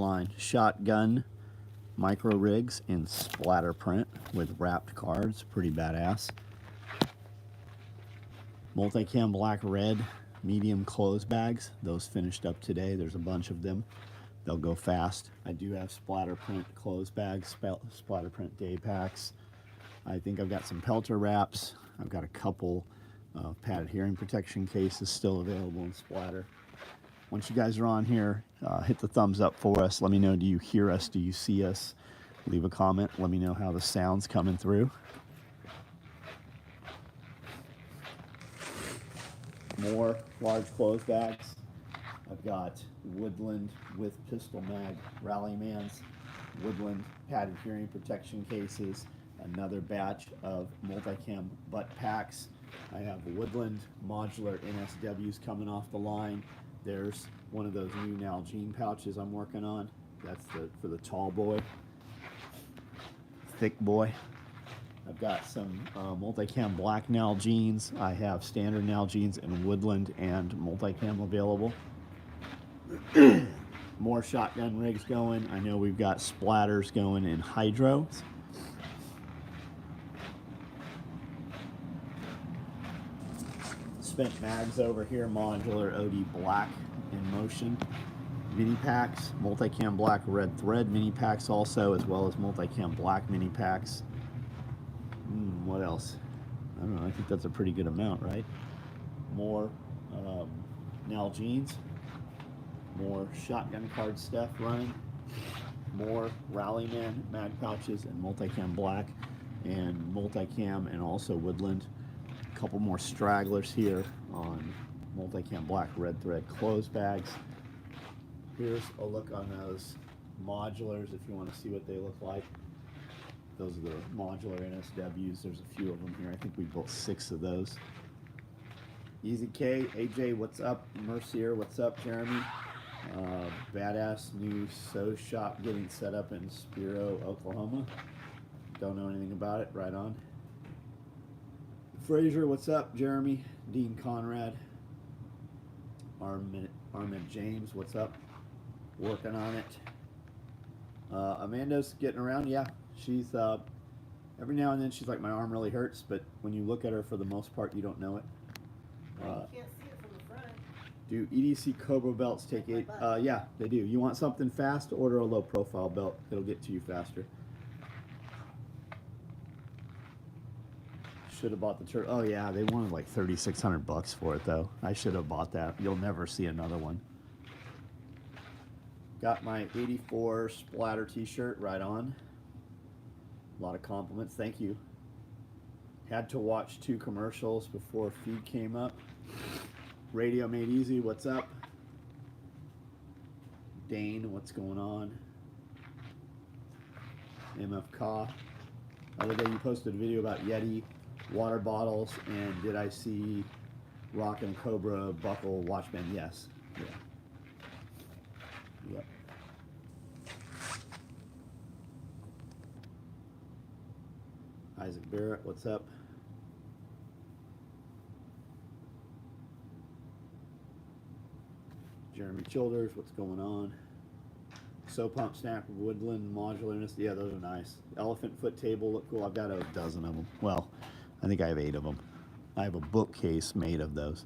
line. Shotgun micro rigs in splatter print with wrapped cards. Pretty badass. Multicam black red medium clothes bags. Those finished up today. There's a bunch of them. They'll go fast. I do have splatter print clothes bags, splatter print day packs. I think I've got some pelter wraps. I've got a couple padded hearing protection cases still available in splatter. Once you guys are on here, hit the thumbs up for us. Let me know, do you hear us? Do you see us? Leave a comment. Let me know how the sound's coming through. More large clothes bags. I've got Woodland with pistol mag Rallymans, Woodland padded hearing protection cases, another batch of multicam butt packs. I have Woodland modular NSWs coming off the line. There's one of those new Nalgene pouches I'm working on. That's for the tall boy, thick boy. I've got some multicam black Nalgenes. I have standard Nalgenes in Woodland and multicam available. More shotgun rigs going. I know we've got splatters going in hydro. Spent mags over here, modular OD black in motion. Mini packs, multicam black red thread mini packs also, as well as multicam black mini packs. What else? I don't know, I think that's a pretty good amount, right? More Nalgenes, more shotgun card stuff running, more Rallyman mag pouches and multicam black and multicam and also Woodland. A couple more stragglers here on multicam black red thread clothes bags. Here's a look on those modulars if you want to see what they look like. Those are the modular NSWs. There's a few of them here. I think we built 6 of those. Easy K, AJ, what's up? Mercier, what's up? Jeremy, badass new SOE shop getting set up in Spiro, Oklahoma. Don't know anything about it. Right on. Fraser, what's up? Jeremy, Dean Conrad, Armin James, what's up? Working on it. Amanda's getting around. Yeah, she's every now and then she's like, my arm really hurts, but when you look at her, for the most part, you don't know it. You can't see it from the front. Do EDC Cobra belts take 8? Yeah, they do. You want something fast? Order a low profile belt. It'll get to you faster. Should have bought the turtle. Oh yeah, they wanted like $3,600 for it though. I should have bought that. You'll never see another one. Got my 84 splatter t-shirt. Right on. A lot of compliments. Thank you. Had to watch 2 commercials before feed came up. Radio Made Easy, what's up? Dane, what's going on? MF Ka. Other day you posted a video about Yeti water bottles, and did I see Rock and Cobra buckle watch band? Yes. Yeah. Yep. Isaac Barrett, what's up? Jeremy Childers, what's going on? So Pump Snack Woodland modularness. Yeah, those are nice. Elephant foot table look cool. I've got a dozen of them. Well, I think I have 8 of them. I have a bookcase made of those.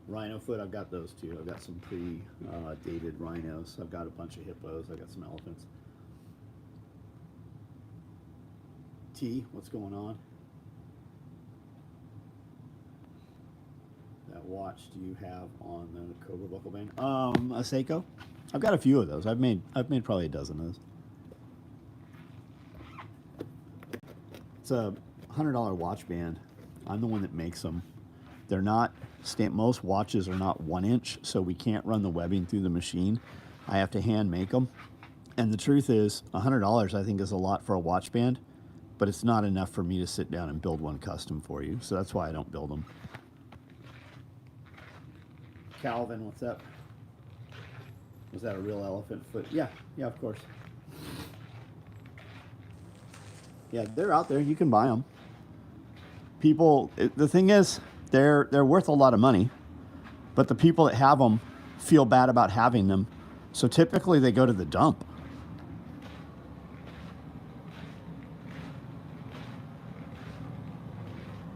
Rhino foot, I've got those too. I've got some pre-dated rhinos. I've got a bunch of hippos. I've got some elephants. T, what's going on? That watch do you have on the Cobra buckle band? A Seiko. I've got a few of those. I've made probably a dozen of those. It's a $100 watch band. I'm the one that makes them. They're not most watches are not 1 inch, so we can't run the webbing through the machine. I have to hand make them. And the truth is, $100 I think is a lot for a watch band, but it's not enough for me to sit down and build one custom for you. So that's why I don't build them. Calvin, what's up? Was that a real elephant foot? Yeah, of course. Yeah, they're out there. You can buy them. People, the thing is, they're worth a lot of money. but the people that have them feel bad about having them. So typically they go to the dump.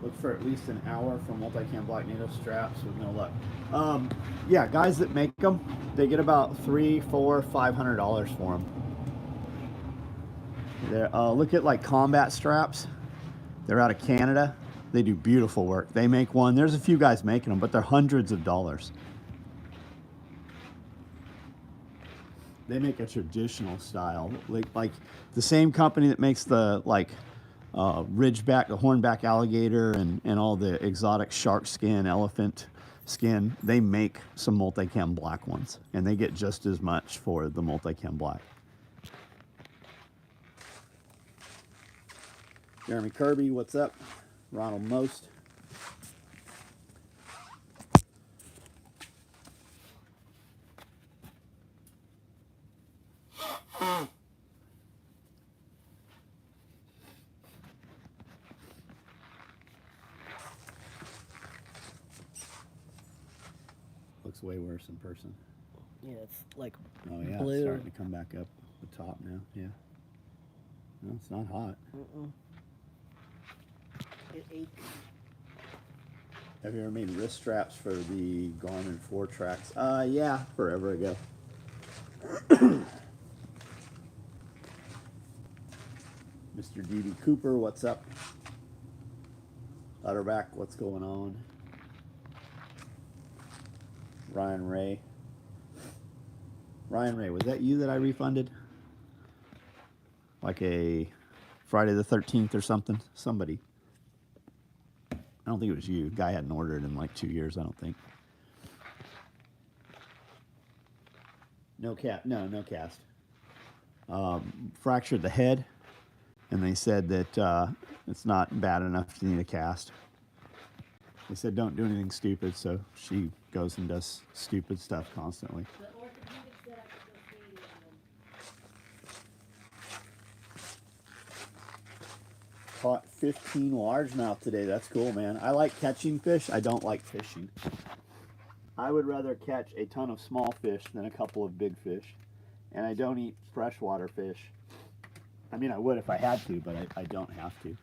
Look for at least an hour for multicam black native straps with no luck. Yeah, guys that make them, they get about $300, $400, $500 for them. Look at like combat straps. They're out of Canada. They do beautiful work. They make one. There's a few guys making them, but they're hundreds of dollars. They make a traditional style, like the same company that makes the ridgeback, the hornback alligator, and all the exotic shark skin, elephant skin. They make some multicam black ones, and they get just as much for the multicam black. Jeremy Kirby, what's up? Ronald Most. Looks way worse in person. Yeah, it's like Oh yeah, blue. it's starting to come back up the top now. Yeah. No, it's not hot. It aches. Have you ever made wrist straps for the Garmin 4 tracks? Yeah, forever ago. Mr. D.B. Cooper, what's up? Utterback, what's going on? Ryan Ray. Ryan Ray, was that you that I refunded? Like a Friday the 13th or something? Somebody. I don't think it was you. Guy hadn't ordered in like 2 years, I don't think. No cast. Fractured the head, and they said that it's not bad enough to need a cast. They said don't do anything stupid, so she goes and does stupid stuff constantly. The orthopedic said I could go feed him. Caught 15 largemouth today. That's cool, man. I like catching fish. I don't like fishing. I would rather catch a ton of small fish than a couple of big fish. And I don't eat freshwater fish. I mean, I would if I had to, but I don't have to.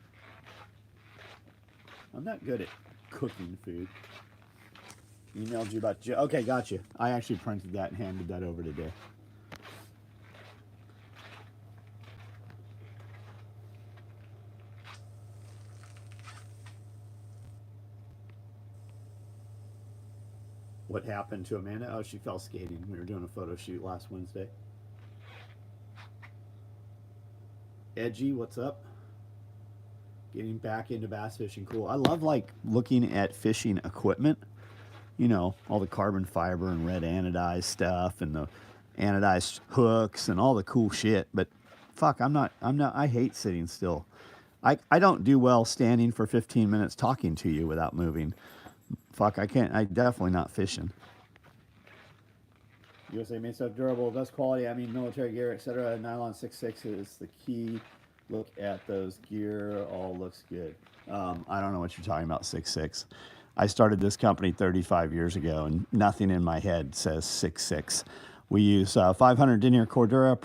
I'm not good at cooking food. Emailed you about... Okay, gotcha. I actually printed that and handed that over today. What happened to Amanda? Oh, she fell skating. We were doing a photo shoot last Wednesday. Edgy, what's up? Getting back into bass fishing, cool. I love like looking at fishing equipment. You know, all the carbon fiber and red anodized stuff and the anodized hooks and all the cool shit. But fuck, I hate sitting still. I don't do well standing for 15 minutes talking to you without moving. Fuck, I definitely not fishing. USA made stuff durable, best quality, I mean military gear, etc. Nylon 6.6 is the key. Look at those gear, all looks good. I don't know what you're talking about, 6.6. I started this company 35 years ago, and nothing in my head says 6.6. We use 500 denier Cordura.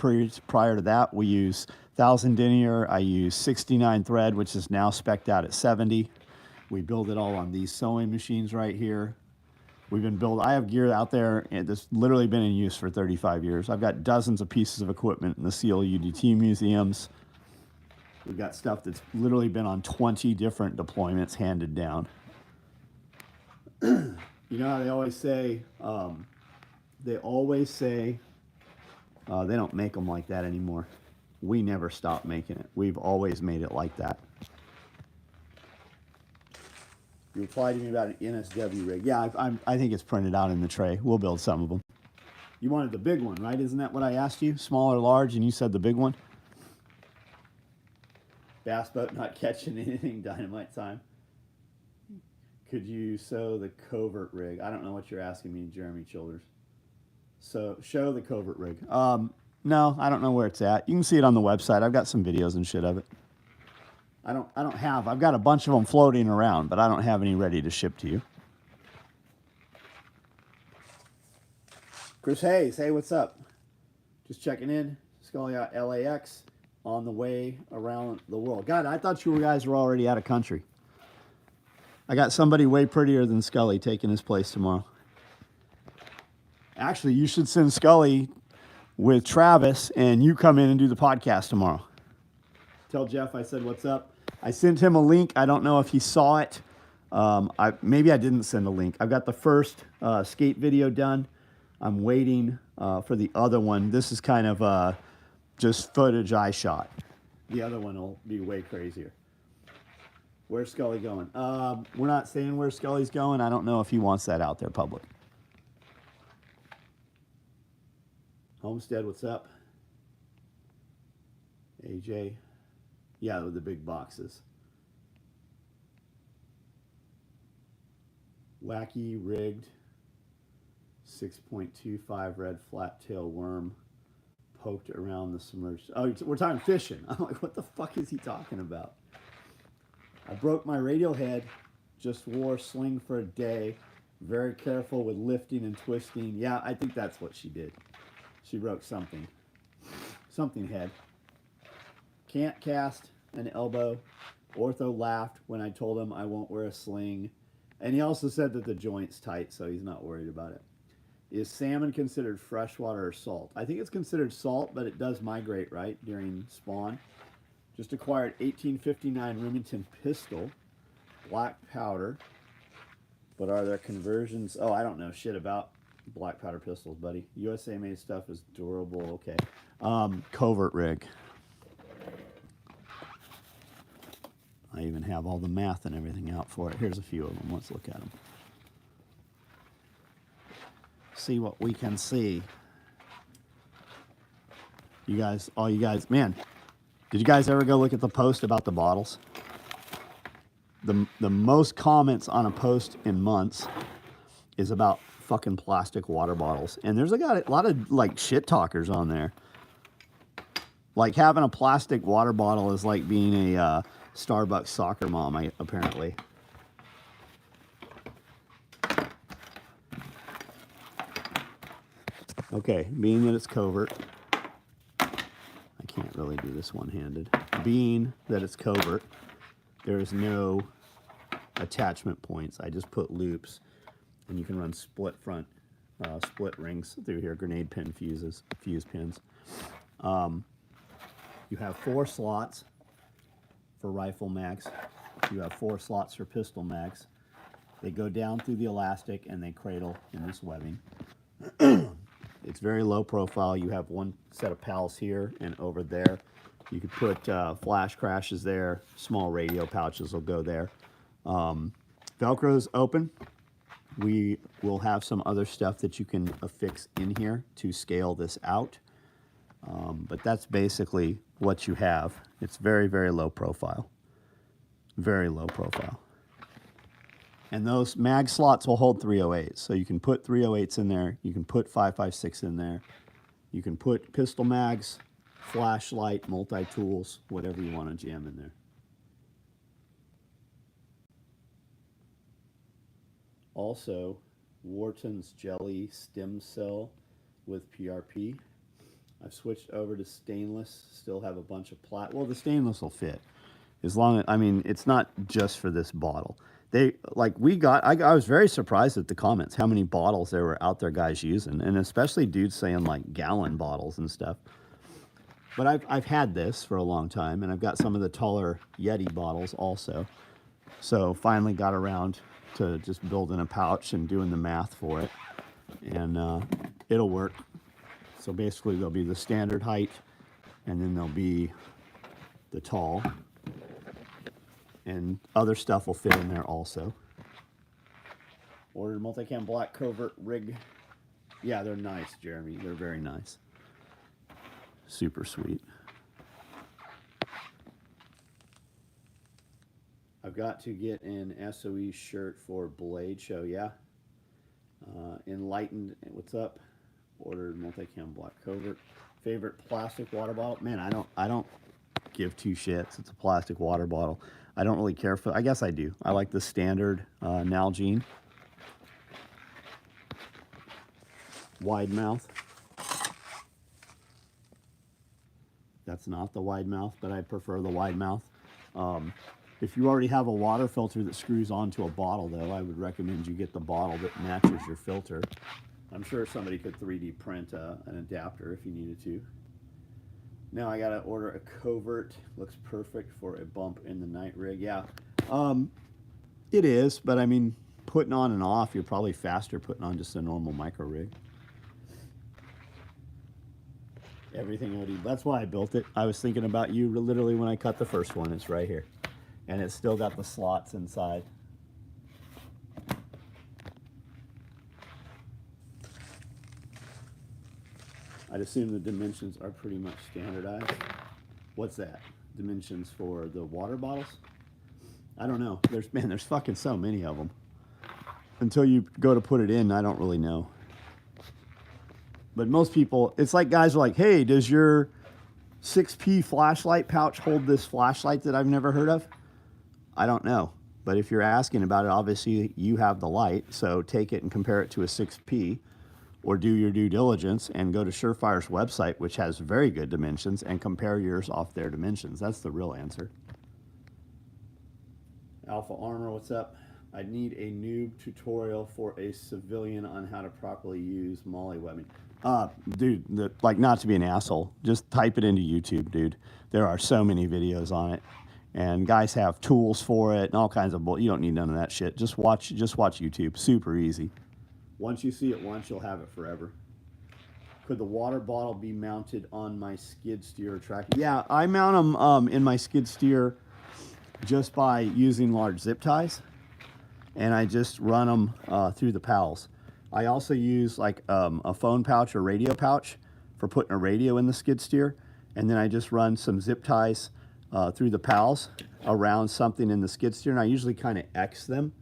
Prior to that, we use 1,000 denier. I use 69 thread, which is now spec'd out at 70. We build it all on these sewing machines right here. I have gear out there that's literally been in use for 35 years. I've got dozens of pieces of equipment in the SEAL UDT museums. We've got stuff that's literally been on 20 different deployments handed down. You know how they always say, they don't make them like that anymore. We never stopped making it. We've always made it like that. You replied to me about an NSW rig. Yeah, I think it's printed out in the tray. We'll build some of them. You wanted the big one, right? Isn't that what I asked you? Small or large, and you said the big one? Bass boat not catching anything, dynamite time. Could you sew the covert rig? I don't know what you're asking me, Jeremy Childers. So, show the covert rig. No, I don't know where it's at. You can see it on the website. I've got some videos and shit of it. I've got a bunch of them floating around, but I don't have any ready to ship to you. Chris Hayes, hey, what's up? Just checking in. Scully out LAX on the way around the world. God, I thought you guys were already out of country. I got somebody way prettier than Scully taking his place tomorrow. Actually, you should send Scully with Travis and you come in and do the podcast tomorrow. Tell Jeff I said what's up. I sent him a link. I don't know if he saw it. Maybe I didn't send a link. I've got the first skate video done. I'm waiting for the other one. This is kind of just footage I shot. The other one will be way crazier. Where's Scully going? We're not saying where Scully's going. I don't know if he wants that out there public. Homestead, what's up? AJ. Yeah, with the big boxes. Wacky rigged 6.25 red flat tail worm poked around the submerged. Oh, we're talking fishing. I'm like, what the fuck is he talking about? I broke my radial head, just wore sling for a day. Very careful with lifting and twisting. Yeah, I think that's what she did. She broke something. Something head. Can't cast an elbow. Ortho laughed when I told him I won't wear a sling. And he also said that the joint's tight, so he's not worried about it. Is salmon considered freshwater or salt? I think it's considered salt, but it does migrate, right, during spawn. Just acquired 1859 Remington pistol, black powder. But are there conversions? Oh, I don't know shit about black powder pistols, buddy. USA made stuff is durable. Okay. Covert rig. I even have all the math and everything out for it. Here's a few of them. Let's look at them. See what we can see. You guys, all you guys, man, did you guys ever go look at the post about the bottles? The most comments on a post in months is about fucking plastic water bottles. And there's a lot of like shit talkers on there. Like having a plastic water bottle is like being a Starbucks soccer mom, apparently. Okay, being that it's covert, I can't really do this one-handed. Being that it's covert, there is no attachment points. I just put loops, and you can run split rings through here, grenade pin fuse pins. You have 4 slots for rifle mags. You have 4 slots for pistol mags. They go down through the elastic and they cradle in this webbing. It's very low profile. You have one set of pals here and over there. You could put flash crashes there. Small radio pouches will go there. Velcro's open. We will have some other stuff that you can affix in here to scale this out. But that's basically what you have. It's very, very low profile. Very low profile. And those mag slots will hold 308s. So you can put 308s in there. You can put 5.56 in there. You can put pistol mags, flashlight, multi-tools, whatever you want to jam in there. Also, Wharton's Jelly Stem Cell with PRP. I've switched over to stainless. Still have a bunch of plat. Well, the stainless will fit. As long as, I mean, it's not just for this bottle. I was very surprised at the comments, how many bottles there were out there guys using, and especially dudes saying like gallon bottles and stuff. But I've had this for a long time, and I've got some of the taller Yeti bottles also. So finally got around to just building a pouch and doing the math for it, and it'll work. So basically there'll be the standard height, and then there'll be the tall, and other stuff will fit in there also. Ordered multicam black covert rig. Yeah, they're nice, Jeremy. They're very nice. Super sweet. I've got to get an SOE shirt for Blade Show, yeah. Enlightened, what's up? Ordered multicam black covert. Favorite plastic water bottle? Man, I don't give two shits. It's a plastic water bottle. I don't really care for, I guess I do. I like the standard Nalgene. wide mouth. That's not the wide mouth, but I prefer the wide mouth. If you already have a water filter that screws onto a bottle, though, I would recommend you get the bottle that matches your filter. I'm sure somebody could 3D print an adapter if you needed to. Now I gotta order a covert. Looks perfect for a bump in the night rig. Yeah, it is, but I mean, putting on and off, you're probably faster putting on just a normal micro rig. Everything OD. That's why I built it. I was thinking about you literally when I cut the first one. It's right here. And it's still got the slots inside. I'd assume the dimensions are pretty much standardized. What's that? Dimensions for the water bottles? I don't know. There's fucking so many of them. Until you go to put it in, I don't really know. But most people, it's like guys are like, hey, does your 6P flashlight pouch hold this flashlight that I've never heard of? I don't know. But if you're asking about it, obviously you have the light. So take it and compare it to a 6P, or do your due diligence and go to Surefire's website, which has very good dimensions, and compare yours off their dimensions. That's the real answer. Alpha Armor, what's up? I need a noob tutorial for a civilian on how to properly use molly webbing. Dude, like, not to be an asshole, just type it into YouTube, dude. There are so many videos on it, and guys have tools for it and all kinds of bull. You don't need none of that shit. Just watch YouTube. Super easy. Once you see it once, you'll have it forever. Could the water bottle be mounted on my skid steer tractor? Yeah, I mount them in my skid steer just by using large zip ties, and I just run them through the pals. I also use like a phone pouch or radio pouch for putting a radio in the skid steer, and then I just run some zip ties through the pals around something in the skid steer, and I usually kind of X them,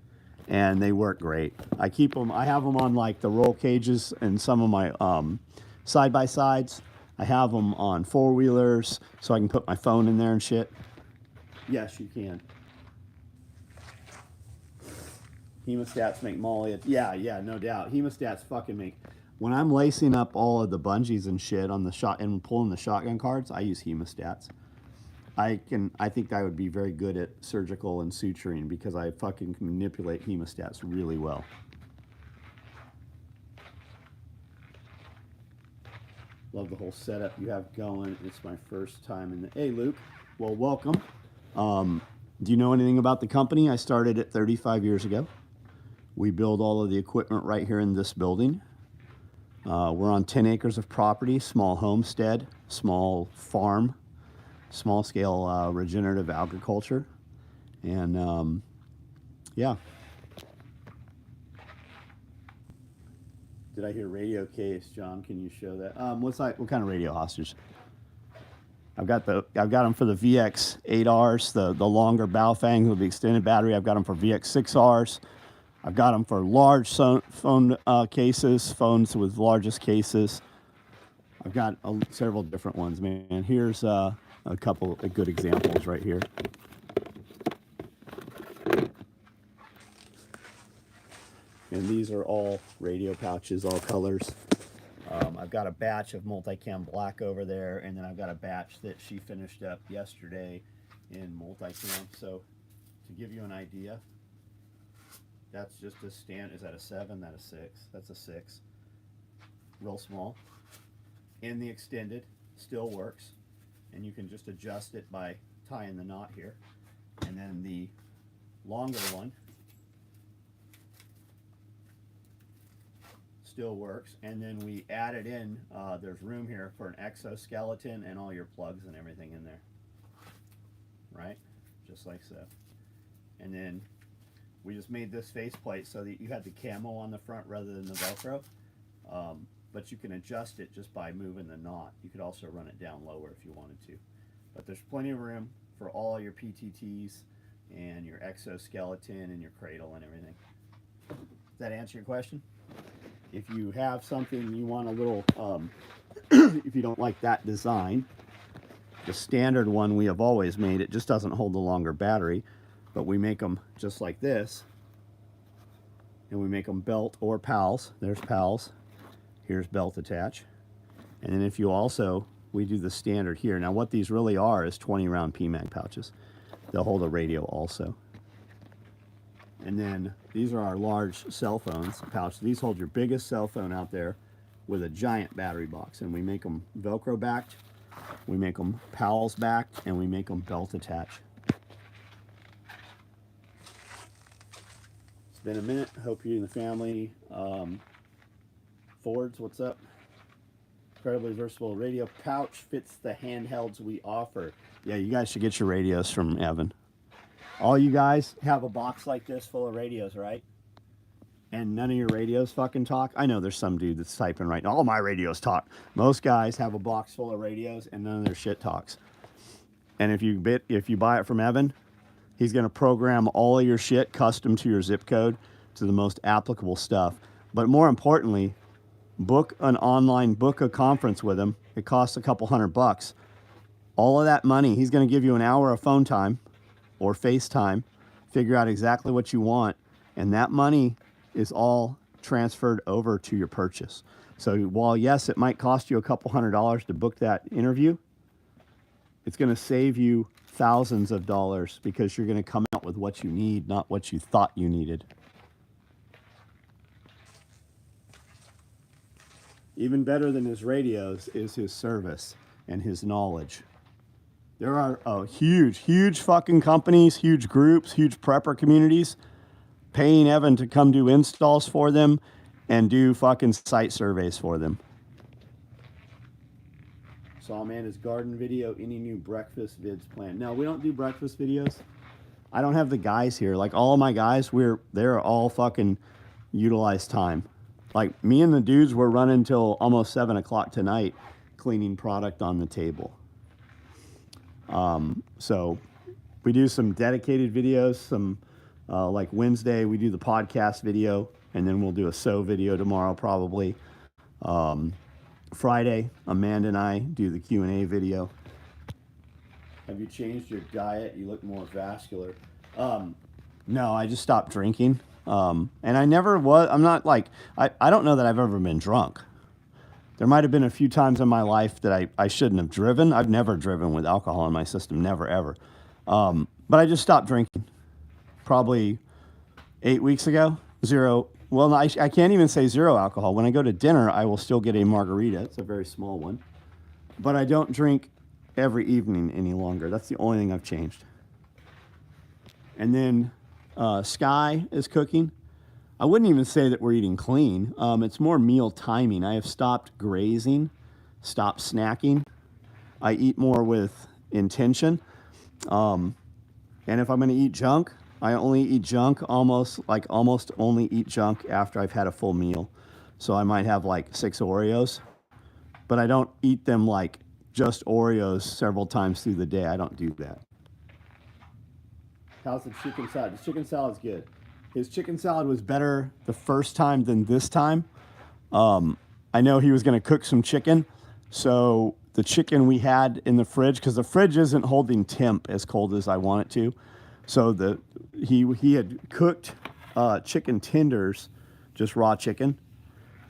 and they work great. I keep them, I have them on like the roll cages and some of my side-by-sides. I have them on four-wheelers so I can put my phone in there and shit. Yes, you can. Hemostats make molly. Yeah, no doubt. Hemostats fucking make. When I'm lacing up all of the bungees and shit on the shot and pulling the shotgun cards, I use hemostats. I think I would be very good at surgical and suturing because I fucking can manipulate hemostats really well. Love the whole setup you have going. It's my first time in the. Hey, Luke. Well, welcome. Do you know anything about the company? I started it 35 years ago. We build all of the equipment right here in this building. We're on 10 acres of property, small homestead, small farm, small scale regenerative agriculture. And yeah. Did I hear radio case, John? Can you show that? What kind of radio hostage? I've got them for the VX8Rs, the longer bow fang with the extended battery. I've got them for VX6Rs. I've got them for large phone cases, phones with largest cases. I've got several different ones, man. Here's a couple of good examples right here. And these are all radio pouches, all colors. I've got a batch of multicam black over there, and then I've got a batch that she finished up yesterday in multicam. So to give you an idea, that's just a stand. Is that a 7? That's a 6. That's a 6. Real small. In the extended, still works. And you can just adjust it by tying the knot here. And then the longer one still works. And then we added in, there's room here for an exoskeleton and all your plugs and everything in there. Right? Just like so. And then we just made this faceplate so that you had the camo on the front rather than the Velcro. But you can adjust it just by moving the knot. You could also run it down lower if you wanted to. But there's plenty of room for all your PTTs and your exoskeleton and your cradle and everything. Does that answer your question? If you have something you want a little, if you don't like that design, the standard one we have always made, it just doesn't hold the longer battery. But we make them just like this, and we make them belt or pals. There's pals, Here's belt attach. And then if you also, we do the standard here. Now what these really are is 20 round PMAG pouches. They'll hold a radio also. And then these are our large cell phones pouch. These hold your biggest cell phone out there with a giant battery box. And we make them Velcro backed, we make them Powell's backed, and we make them belt attached. It's been a minute. Hope you and the family. Fords, what's up? Incredibly versatile radio pouch fits the handhelds we offer. Yeah, you guys should get your radios from Evan. All you guys have a box like this full of radios, right? And none of your radios fucking talk. I know there's some dude that's typing right now, all my radios talk. Most guys have a box full of radios and none of their shit talks. And if you buy it from Evan, he's going to program all of your shit custom to your zip code to the most applicable stuff. But more importantly, book a conference with him. It costs a couple $100. All of that money, he's going to give you an hour of phone time or FaceTime, figure out exactly what you want, and that money is all transferred over to your purchase. So while yes, it might cost you a couple $100 to book that interview, it's going to save you thousands of dollars because you're going to come out with what you need, not what you thought you needed. Even better than his radios is his service and his knowledge. There are huge fucking companies, huge groups, huge prepper communities paying Evan to come do installs for them and do fucking site surveys for them. Saw Amanda's garden video. Any new breakfast vids planned? No, we don't do breakfast videos. I don't have the guys here. Like all of my guys, they're all fucking utilized time. Like me and the dudes were running till almost 7 o'clock tonight, cleaning product on the table. So we do some dedicated videos. Some like Wednesday we do the podcast video, and then we'll do a SOE video tomorrow probably. Friday, Amanda and I do the Q&A video. Have you changed your diet? You look more vascular. No, I just stopped drinking. And I never was, I'm not like, I don't know that I've ever been drunk. There might have been a few times in my life that I shouldn't have driven. I've never driven with alcohol in my system, never, ever. But I just stopped drinking probably 8 weeks ago. Zero, well, I can't even say zero alcohol. When I go to dinner, I will still get a margarita. It's a very small one. But I don't drink every evening any longer. That's the only thing I've changed. And then Sky is cooking. I wouldn't even say that we're eating clean. It's more meal timing. I have stopped grazing, stopped snacking. I eat more with intention. And if I'm going to eat junk, I only eat junk almost only eat junk after I've had a full meal. So I might have like 6 Oreos, but I don't eat them like just Oreos several times through the day. I don't do that. How's the chicken salad? The chicken salad's good. His chicken salad was better the first time than this time. I know he was going to cook some chicken. So the chicken we had in the fridge, because the fridge isn't holding temp as cold as I want it to. So he had cooked chicken tenders, just raw chicken.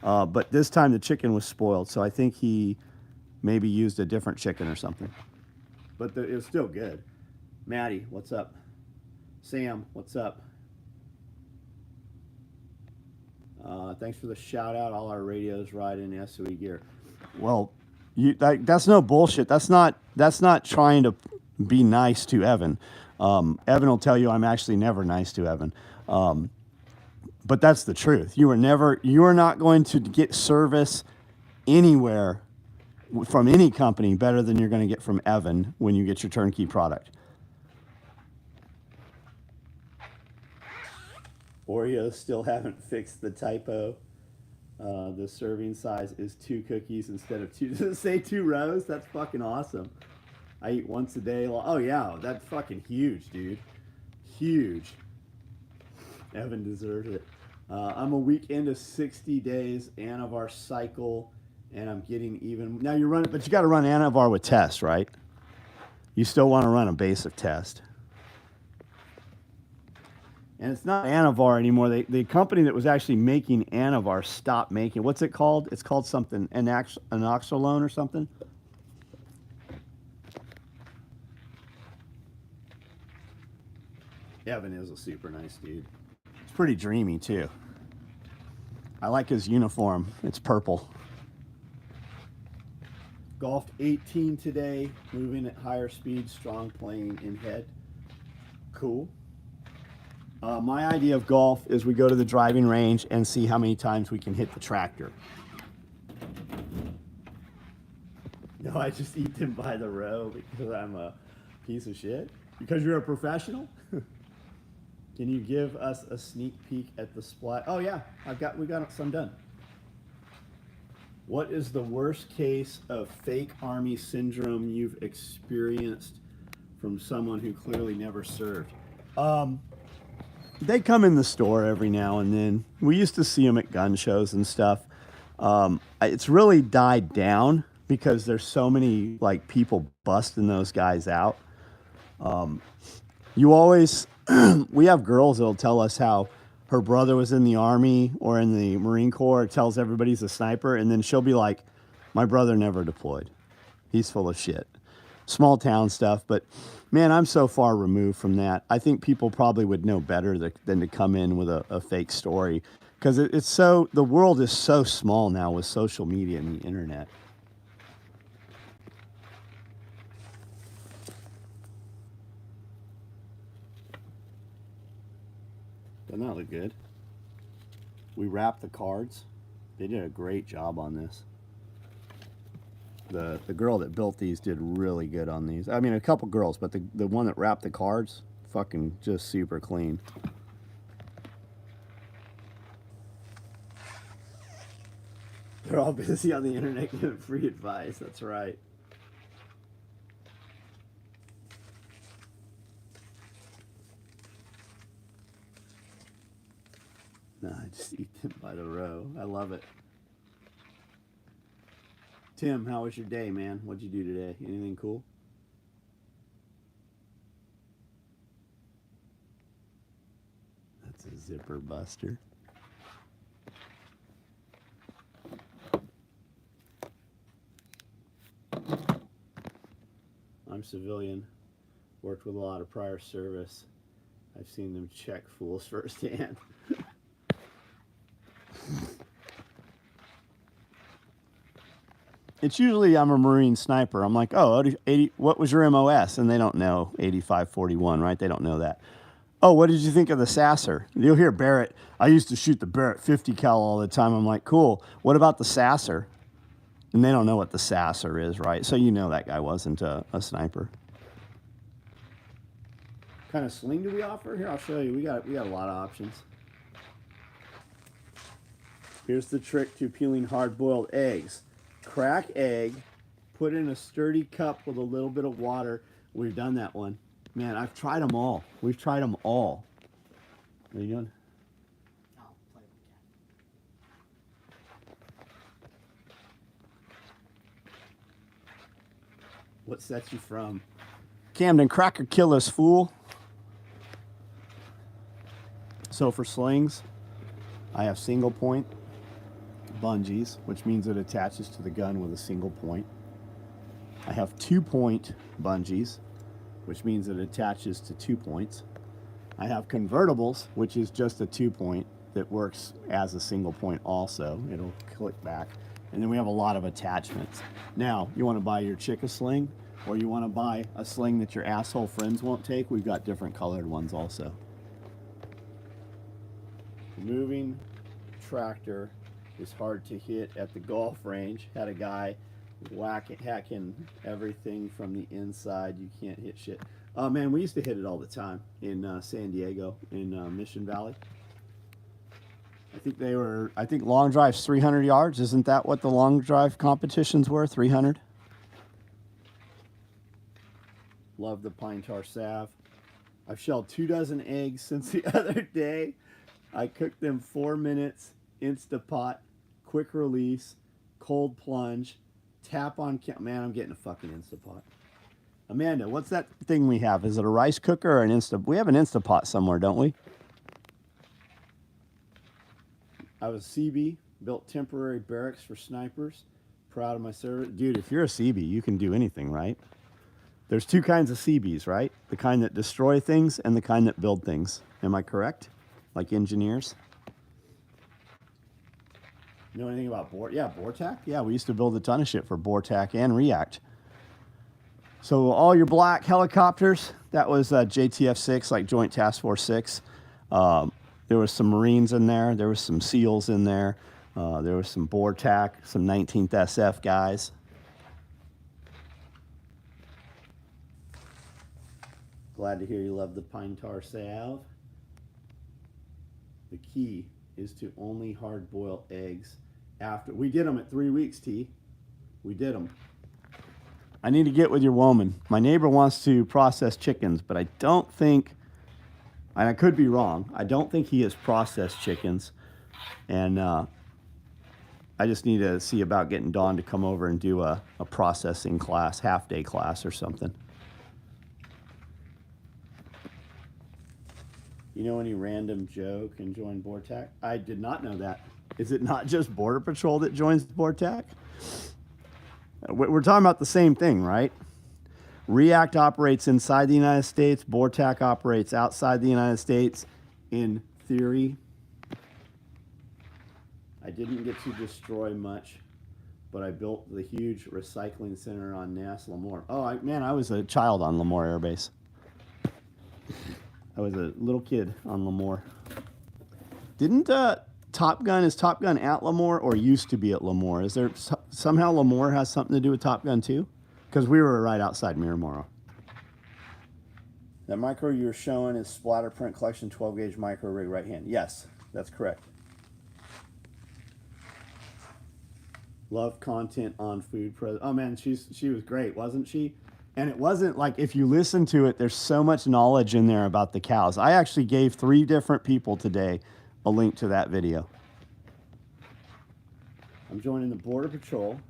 But this time the chicken was spoiled. So I think he maybe used a different chicken or something. But it was still good. Maddie, what's up? Sam, what's up? Thanks for the shout out. All our radios ride in SOE gear. Well, that's no bullshit. That's not trying to be nice to Evan. Evan will tell you I'm actually never nice to Evan. But that's the truth. You are not going to get service anywhere from any company better than you're going to get from Evan when you get your turnkey product. Oreos still haven't fixed the typo. The serving size is 2 cookies instead of 2. Does it say 2 rows? That's fucking awesome. I eat once a day. Oh yeah, that's fucking huge, dude. Huge. Evan deserves it. I'm a week into 60 days Anavar cycle, and I'm getting even. Now you're running, but you got to run Anavar with test, right? You still want to run a basic test. And it's not Anavar anymore. The company that was actually making Anavar stopped making. What's it called? It's called something, Anoxolone or something. Evan is a super nice dude. It's pretty dreamy too. I like his uniform. It's purple. Golfed 18 today, moving at higher speed, strong playing in head. Cool. My idea of golf is we go to the driving range and see how many times we can hit the tractor. No, I just eat them by the row because I'm a piece of shit. Because you're a professional? Can you give us a sneak peek at the splat? Oh yeah, we got some done. What is the worst case of fake army syndrome you've experienced from someone who clearly never served? They come in the store every now and then. We used to see them at gun shows and stuff. It's really died down because there's so many like people busting those guys out. You always, we have girls that'll tell us how her brother was in the Army or in the Marine Corps, tells everybody he's a sniper, and then she'll be like, my brother never deployed. He's full of shit. Small town stuff, but man, I'm so far removed from that. I think people probably would know better than to come in with a fake story, because it's so, the world is so small now with social media and the internet. Doesn't that look good? We wrapped the cards. They did a great job on this. The girl that built these did really good on these. I mean, a couple girls, but the one that wrapped the cards, fucking just super clean. They're all busy on the internet giving free advice. That's right. No, I just eat them by the row. I love it. Tim, how was your day, man? What'd you do today? Anything cool? That's a zipper buster. I'm civilian. Worked with a lot of prior service. I've seen them check fools firsthand. It's usually I'm a Marine sniper. I'm like, oh, 80, what was your MOS? And they don't know 8541, right? They don't know that. Oh, what did you think of the Sasser? You'll hear Barrett. I used to shoot the Barrett 50 cal all the time. I'm like, cool. What about the Sasser? And they don't know what the Sasser is, right? So you know that guy wasn't a sniper. What kind of sling do we offer? Here, I'll show you. We got a lot of options. Here's the trick to peeling hard-boiled eggs. Crack egg, put in a sturdy cup with a little bit of water. We've done that one. Man, I've tried them all. We've tried them all. What are you doing? I'll play with What sets you from? Camden, cracker kill us, fool. So for slings, I have single point bungees, which means it attaches to the gun with a single point. I have 2-point bungees, which means it attaches to 2 points. I have convertibles, which is just a 2-point that works as a single point also. It'll click back. And then we have a lot of attachments. Now, you want to buy your chick a sling, or you want to buy a sling that your asshole friends won't take? We've got different colored ones also. Moving tractor is hard to hit at the golf range. Had a guy hacking everything from the inside. You can't hit shit. Oh man, we used to hit it all the time in San Diego, in Mission Valley. I think long drive's 300 yards. Isn't that what the long drive competitions were? 300? Love the pine tar salve. I've shelled 24 eggs since the other day. I cooked them 4 minutes, Instapot, quick release, cold plunge, tap on, man, I'm getting a fucking Instapot. Amanda, what's that thing we have? Is it a rice cooker or an Insta? We have an Instapot somewhere, don't we? I was CB, built temporary barracks for snipers. Proud of my service. Dude, if you're a CB, you can do anything, right? There's two kinds of CBs, right? The kind that destroy things and the kind that build things. Am I correct? Like engineers? You know anything about BORTAC? Yeah, we used to build a ton of shit for BORTAC and React. So all your black helicopters, that was JTF 6, like Joint Task Force 6. There was some Marines in there. There was some SEALs in there. There was some BORTAC, some 19th SF guys. Glad to hear you love the pine tar salve. The key is to only hard boil eggs after. We did them at 3 weeks, T. We did them. I need to get with your woman. My neighbor wants to process chickens, but I don't think, and I could be wrong, I don't think he has processed chickens. And I just need to see about getting Dawn to come over and do a processing class, half-day class or something. You know any random Joe can join BORTAC? I did not know that. Is it not just Border Patrol that joins BORTAC? We're talking about the same thing, right? React operates inside the United States. BORTAC operates outside the United States. In theory, I didn't get to destroy much, but I built the huge recycling center on NAS Lemoore. Oh, man, I was a child on Lemoore Air Base. I was a little kid on Lemoore. Didn't Top Gun, is Top Gun at Lemoore or used to be at Lemoore? Is there somehow Lemoore has something to do with Top Gun too? Because we were right outside Miramaro. That micro you're showing is Splatter Print Collection 12 gauge micro rig right hand. Yes, that's correct. Love content on food. Oh man, she was great, wasn't she? And it wasn't like, if you listen to it, there's so much knowledge in there about the cows. I actually gave 3 different people today a link to that video. I'm joining the Border Patrol,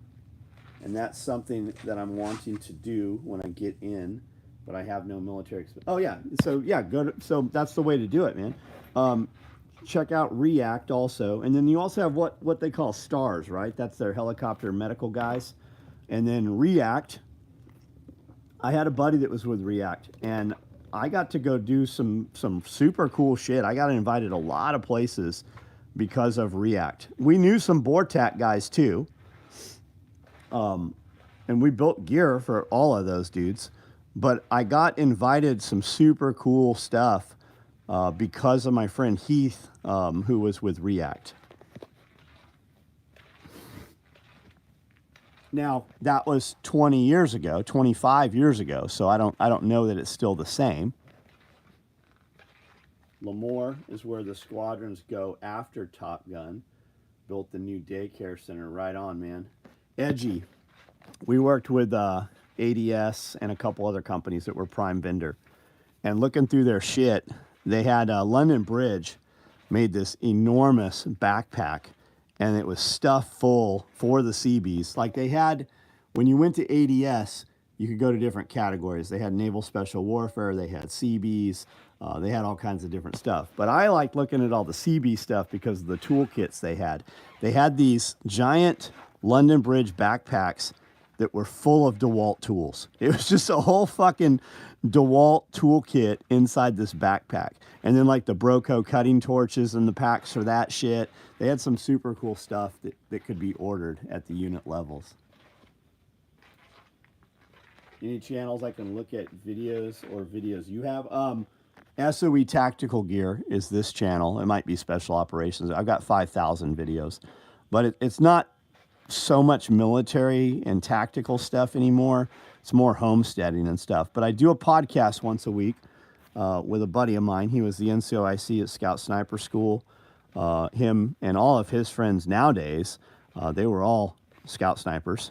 and that's something that I'm wanting to do when I get in, but I have no military experience. Oh yeah, so yeah, so that's the way to do it, man. Check out React also, and then you also have what they call STARS, right? That's their helicopter medical guys. And then React, I had a buddy that was with React, and I got to go do some super cool shit. I got invited a lot of places because of React. We knew some BORTAC guys too, and we built gear for all of those dudes. But I got invited some super cool stuff because of my friend Heath, who was with React. Now, that was 20 years ago, 25 years ago, so I don't know that it's still the same. Lemoore is where the squadrons go after Top Gun. Built the new daycare center. Right on, man. Edgy. We worked with ADS and a couple other companies that were prime vendor. And looking through their shit, they had London Bridge made this enormous backpack, and it was stuffed full for the CBs. Like they had, when you went to ADS, you could go to different categories. They had Naval Special Warfare, they had CBs, they had all kinds of different stuff. But I liked looking at all the CB stuff because of the toolkits they had. They had these giant London Bridge backpacks that were full of DeWalt tools. It was just a whole fucking DeWalt toolkit inside this backpack. And then like the Broco cutting torches and the packs for that shit. They had some super cool stuff that could be ordered at the unit levels. Any channels I can look at videos or videos you have? SOE Tactical Gear is this channel. It might be Special Operations. I've got 5,000 videos. But it's not so much military and tactical stuff anymore. It's more homesteading and stuff. But I do a podcast once a week with a buddy of mine. He was the NCOIC at Scout Sniper School. Him and all of his friends nowadays, they were all Scout Snipers.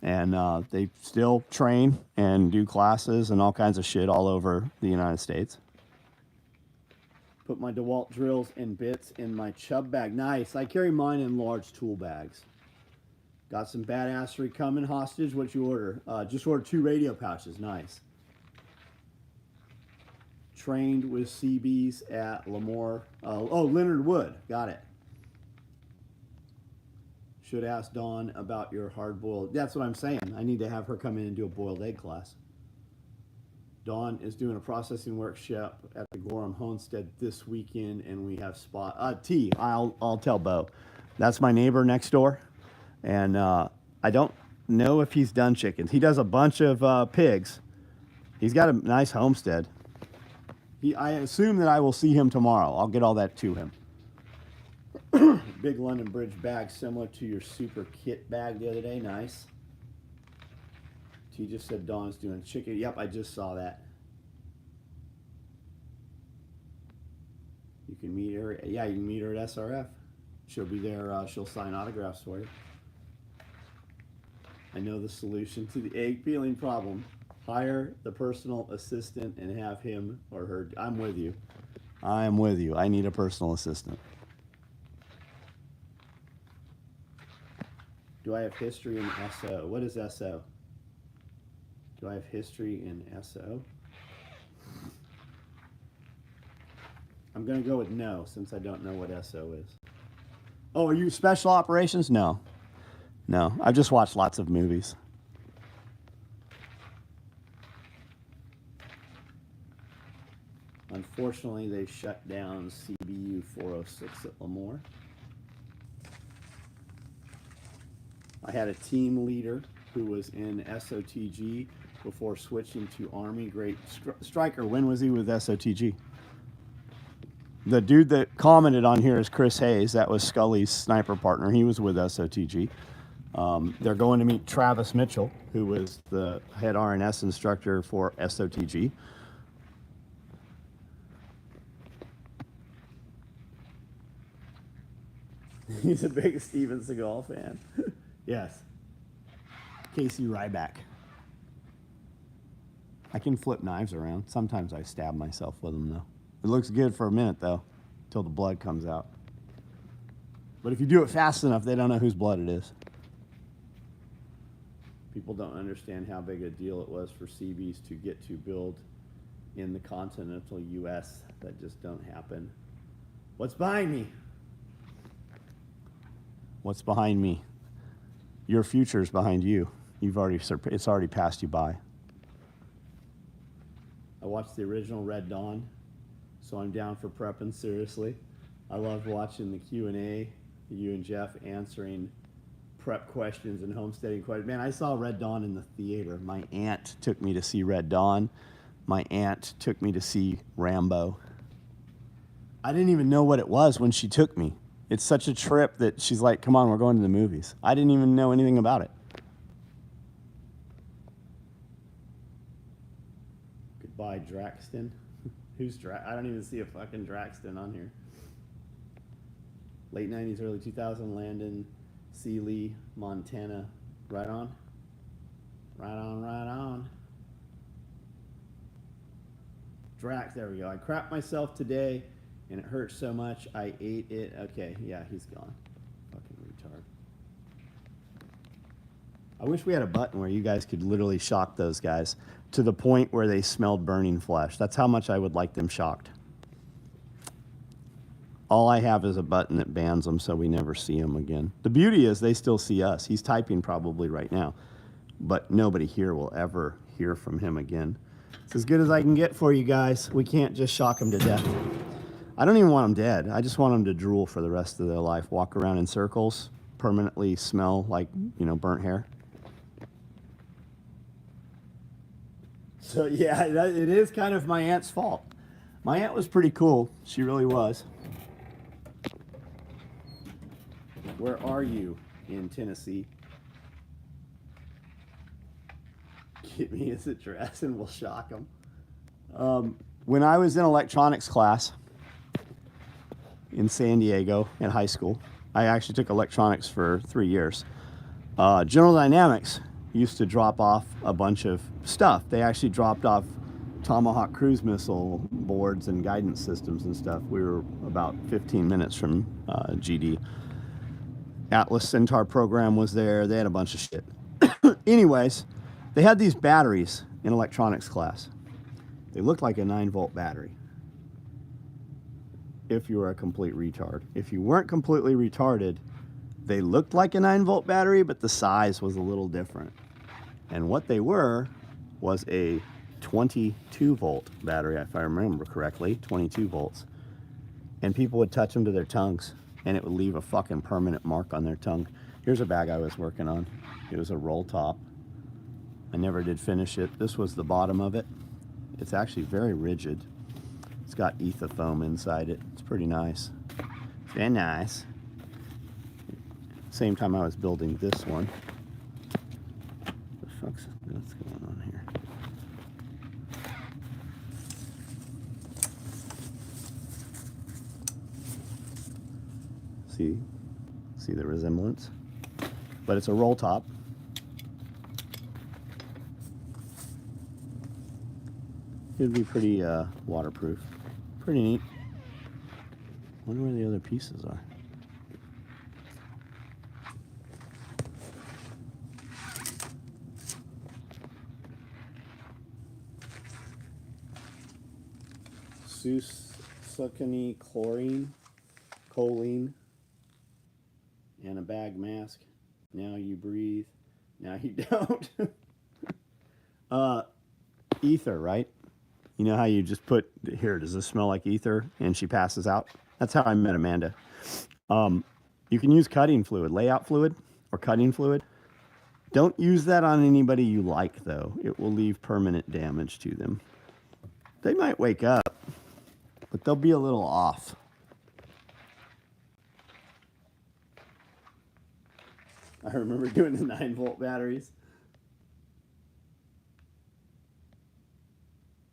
And they still train and do classes and all kinds of shit all over the United States. Put my DeWalt drills and bits in my chub bag. Nice. I carry mine in large tool bags. Got some badassery coming. Hostage, what'd you order? Just ordered 2 radio pouches. Nice. Trained with CBs at Lemoore. Oh, Leonard Wood. Got it. Should ask Dawn about your hard-boiled. That's what I'm saying. I need to have her come in and do a boiled egg class. Dawn is doing a processing workshop at the Gorham Homestead this weekend, and we have I'll tell Bo. That's my neighbor next door, and I don't know if he's done chickens. He does a bunch of pigs. He's got a nice homestead. I assume that I will see him tomorrow. I'll get all that to him. Big London Bridge bag, similar to your super kit bag the other day. Nice. He just said Dawn's doing chicken. Yep, I just saw that. You can meet her. Yeah, you can meet her at SRF. She'll be there. She'll sign autographs for you. I know the solution to the egg peeling problem. Hire the personal assistant and have him or her. I'm with you. I'm with you. I need a personal assistant. Do I have history in SO? What is SO? Do I have history in SO? I'm going to go with no, since I don't know what SO is. Oh, are you special operations? No. No, I've just watched lots of movies. Unfortunately, they shut down CBU 406 at Lemoore. I had a team leader who was in SOTG before switching to Army. Great striker. When was he with SOTG? The dude that commented on here is Chris Hayes. That was Scully's sniper partner. He was with SOTG. They're going to meet Travis Mitchell, who was the head RNS instructor for SOTG. He's a big Steven Seagal fan. Yes. Casey Ryback. I can flip knives around. Sometimes I stab myself with them, though. It looks good for a minute, though, until the blood comes out. But if you do it fast enough, they don't know whose blood it is. People don't understand how big a deal it was for Seabees to get to build in the continental U.S. That just don't happen. What's behind me? What's behind me? Your future's behind you. It's already passed you by. I watched the original Red Dawn, so I'm down for prepping, seriously. I loved watching the Q&A, you and Jeff answering prep questions and homesteading questions. Man, I saw Red Dawn in the theater. My aunt took me to see Red Dawn. My aunt took me to see Rambo. I didn't even know what it was when she took me. It's such a trip that she's like, come on, we're going to the movies. I didn't even know anything about it. Goodbye, Draxton. Who's I don't even see a fucking Draxton on here. Late 90s, early 2000, Landon, Sealy, Montana. Right on? Right on, right on. Drax, there we go. I crapped myself today, and it hurt so much I ate it. Okay, yeah, he's gone. Fucking retard. I wish we had a button where you guys could literally shock those guys to the point where they smelled burning flesh. That's how much I would like them shocked. All I have is a button that bans them so we never see them again. The beauty is they still see us. He's typing probably right now, but nobody here will ever hear from him again. It's as good as I can get for you guys. We can't just shock them to death. I don't even want them dead. I just want them to drool for the rest of their life, walk around in circles, permanently smell like, burnt hair. So yeah, it is kind of my aunt's fault. My aunt was pretty cool. She really was. Where are you in Tennessee? Get me his address and we'll shock him. When I was in electronics class in San Diego in high school, I actually took electronics for 3 years. General Dynamics used to drop off a bunch of stuff. They actually dropped off Tomahawk cruise missile boards and guidance systems and stuff. We were about 15 minutes from GD. Atlas Centaur program was there. They had a bunch of shit. Anyways, they had these batteries in electronics class. They looked like a 9-volt battery. If you were a complete retard. If you weren't completely retarded, They looked like a 9-volt battery, but the size was a little different. And what they were was a 22-volt battery, if I remember correctly, 22 volts. And people would touch them to their tongues, and it would leave a fucking permanent mark on their tongue. Here's a bag I was working on. It was a roll top. I never did finish it. This was the bottom of it. It's actually very rigid. It's got ether foam inside it. It's pretty nice. It's very nice. Same time I was building this one. What's going on here? See the resemblance? But it's a roll top. It'd be pretty waterproof. Pretty neat. Wonder where the other pieces are. Succinate choline, and a bag mask. Now you breathe. Now you don't. Ether, right? You know how you just put, here, does this smell like ether? And she passes out. That's how I met Amanda. You can use cutting fluid, layout fluid, or cutting fluid. Don't use that on anybody you like, though. It will leave permanent damage to them. They might wake up, but they'll be a little off. I remember doing the 9-volt batteries.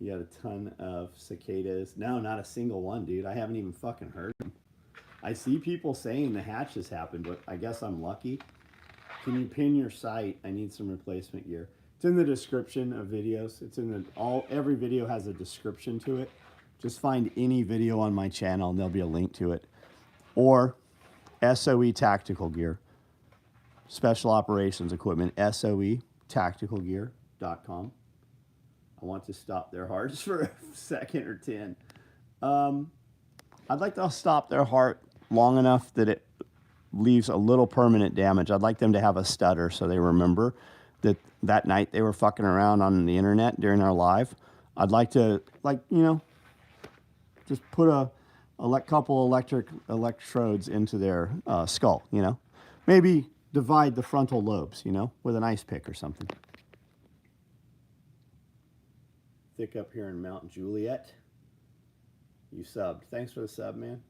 You got a ton of cicadas. No, not a single one, dude. I haven't even fucking heard them. I see people saying the hatches happened, but I guess I'm lucky. Can you pin your site? I need some replacement gear. It's in the description of videos. It's in the every video has a description to it. Just find any video on my channel and there'll be a link to it. Or SOE tactical gear. Special operations equipment, SOE tacticalgear.com. I want to stop their hearts for a second or 10. I'd like to stop their heart long enough that it leaves a little permanent damage. I'd like them to have a stutter so they remember that that night they were fucking around on the internet during our live. I'd like to, just put a couple electric electrodes into their skull, Maybe divide the frontal lobes, with an ice pick or something. Thick up here in Mount Juliet. You subbed. Thanks for the sub, man.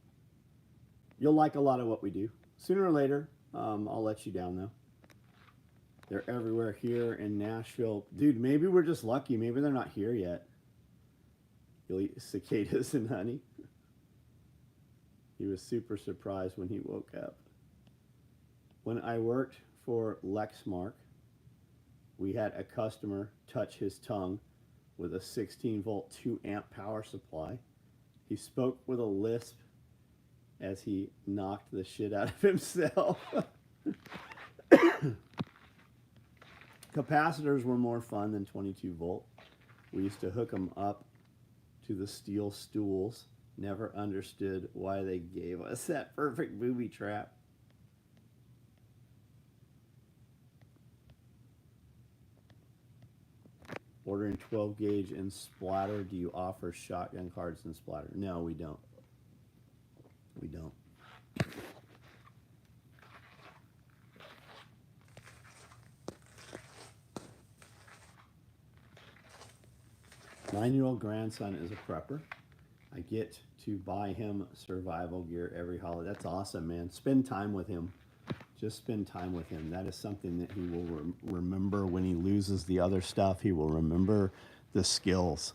You'll like a lot of what we do. Sooner or later, I'll let you down, though. They're everywhere here in Nashville. Dude, maybe we're just lucky. Maybe they're not here yet. You'll eat cicadas and honey. He was super surprised when he woke up. When I worked for Lexmark, we had a customer touch his tongue with a 16-volt 2-amp power supply. He spoke with a lisp as he knocked the shit out of himself. Capacitors were more fun than 22-volt. We used to hook them up to the steel stools. Never understood why they gave us that perfect booby trap. Ordering 12 gauge and splatter. Do you offer shotgun cards and splatter? No, we don't. We don't. 9-year-old grandson is a prepper. I get to buy him survival gear every holiday. That's awesome, man. Spend time with him. Just spend time with him. That is something that he will remember when he loses the other stuff. He will remember the skills.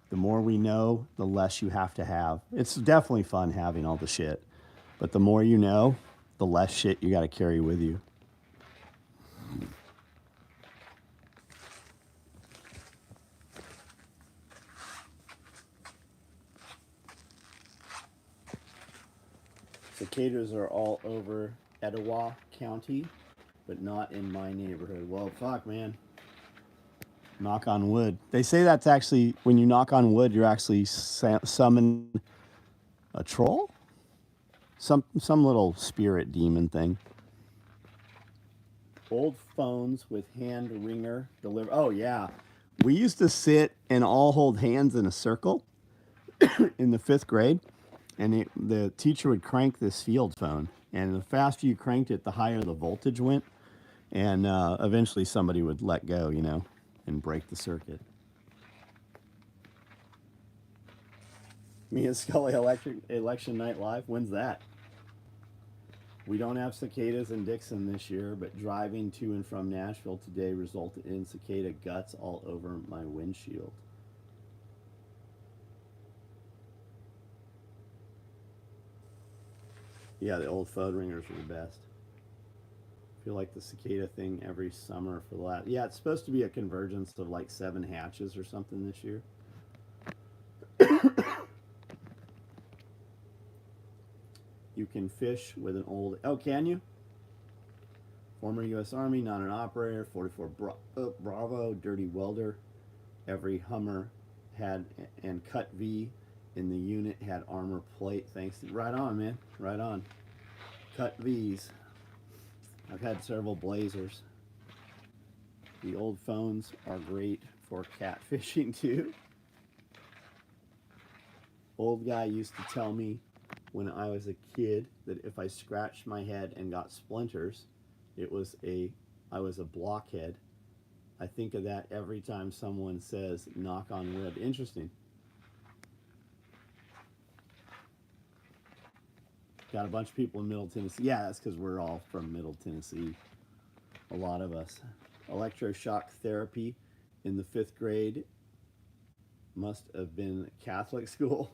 The more we know, the less you have to have. It's definitely fun having all the shit. But the more you know, the less shit you got to carry with you. Cicadas are all over Etowah County, but not in my neighborhood. Well, fuck, man. Knock on wood. They say that's actually, when you knock on wood, you're actually summoning a troll? Some little spirit demon thing. Old phones with hand ringer deliver. Oh yeah, we used to sit and all hold hands in a circle in the 5th grade, and the teacher would crank this field phone, and the faster you cranked it, the higher the voltage went, and eventually somebody would let go, you know, and break the circuit. Me and Scully election night live. When's that? We don't have cicadas in Dixon this year, but driving to and from Nashville today resulted in cicada guts all over my windshield. Yeah, the old phone ringers are the best. I feel like the cicada thing every summer for the last. Yeah, it's supposed to be a convergence of like 7 hatches or something this year. You can fish with an old. Oh, can you? Former U.S. Army, not an operator. 44 Bravo, dirty welder. Every Hummer had and cut V in the unit had armor plate. Thanks to right on, man. Right on. Cut V's. I've had several Blazers. The old phones are great for catfishing too. Old guy used to tell me when I was a kid that if I scratched my head and got splinters, I was a blockhead. I think of that every time someone says knock on wood. Interesting. Got a bunch of people in Middle Tennessee. Yeah, that's because we're all from Middle Tennessee. A lot of us. Electroshock therapy in the 5th grade must have been Catholic school.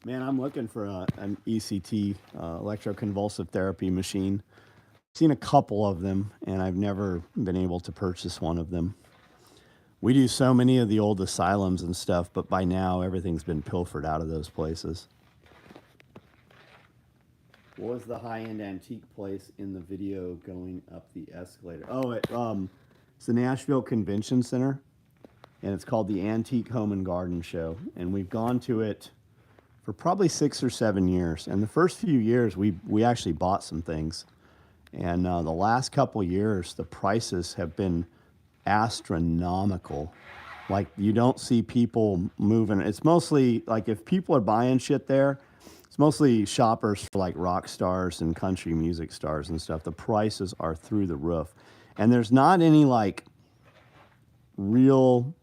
Man, I'm looking for an ECT, electroconvulsive therapy machine. I've seen a couple of them, and I've never been able to purchase one of them. We do so many of the old asylums and stuff, but by now everything's been pilfered out of those places. What was the high-end antique place in the video going up the escalator? Oh, it's the Nashville Convention Center, and it's called the Antique Home and Garden Show. And we've gone to it for probably 6 or 7 years. And the first few years, we actually bought some things. And the last couple years, the prices have been astronomical. Like, you don't see people moving. It's mostly, like, if people are buying shit there, it's mostly shoppers for, like, rock stars and country music stars and stuff. The prices are through the roof. And there's not any, like, real...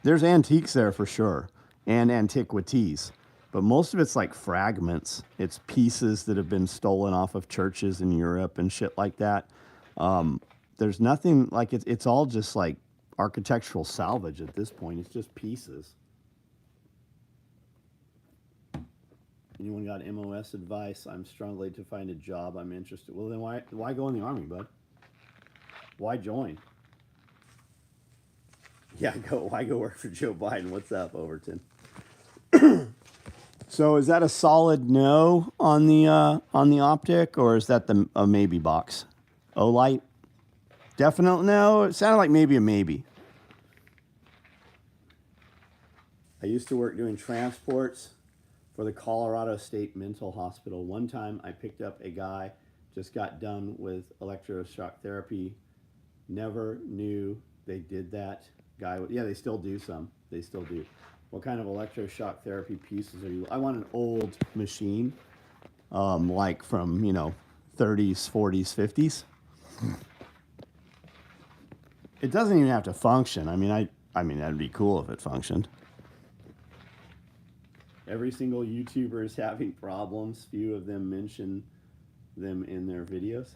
There's antiques there for sure, and antiquities. But most of it's like fragments. It's pieces that have been stolen off of churches in Europe and shit like that. There's nothing like it's all just like architectural salvage at this point. It's just pieces. Anyone got MOS advice? I'm struggling to find a job. I'm interested. Well, then why go in the Army, bud? Why join? Yeah, why go work for Joe Biden? What's up, Overton? So is that a solid no on the optic, or is that a maybe box? Olight? Definite no? It sounded like maybe a maybe. I used to work doing transports for the Colorado State Mental Hospital. One time I picked up a guy, just got done with electroshock therapy, never knew they did that. Yeah, they still do some. They still do. What kind of electroshock therapy pieces are you? I want an old machine, like from 30s, 40s, 50s. It doesn't even have to function. I mean that'd be cool if it functioned. Every single YouTuber is having problems. Few of them mention them in their videos.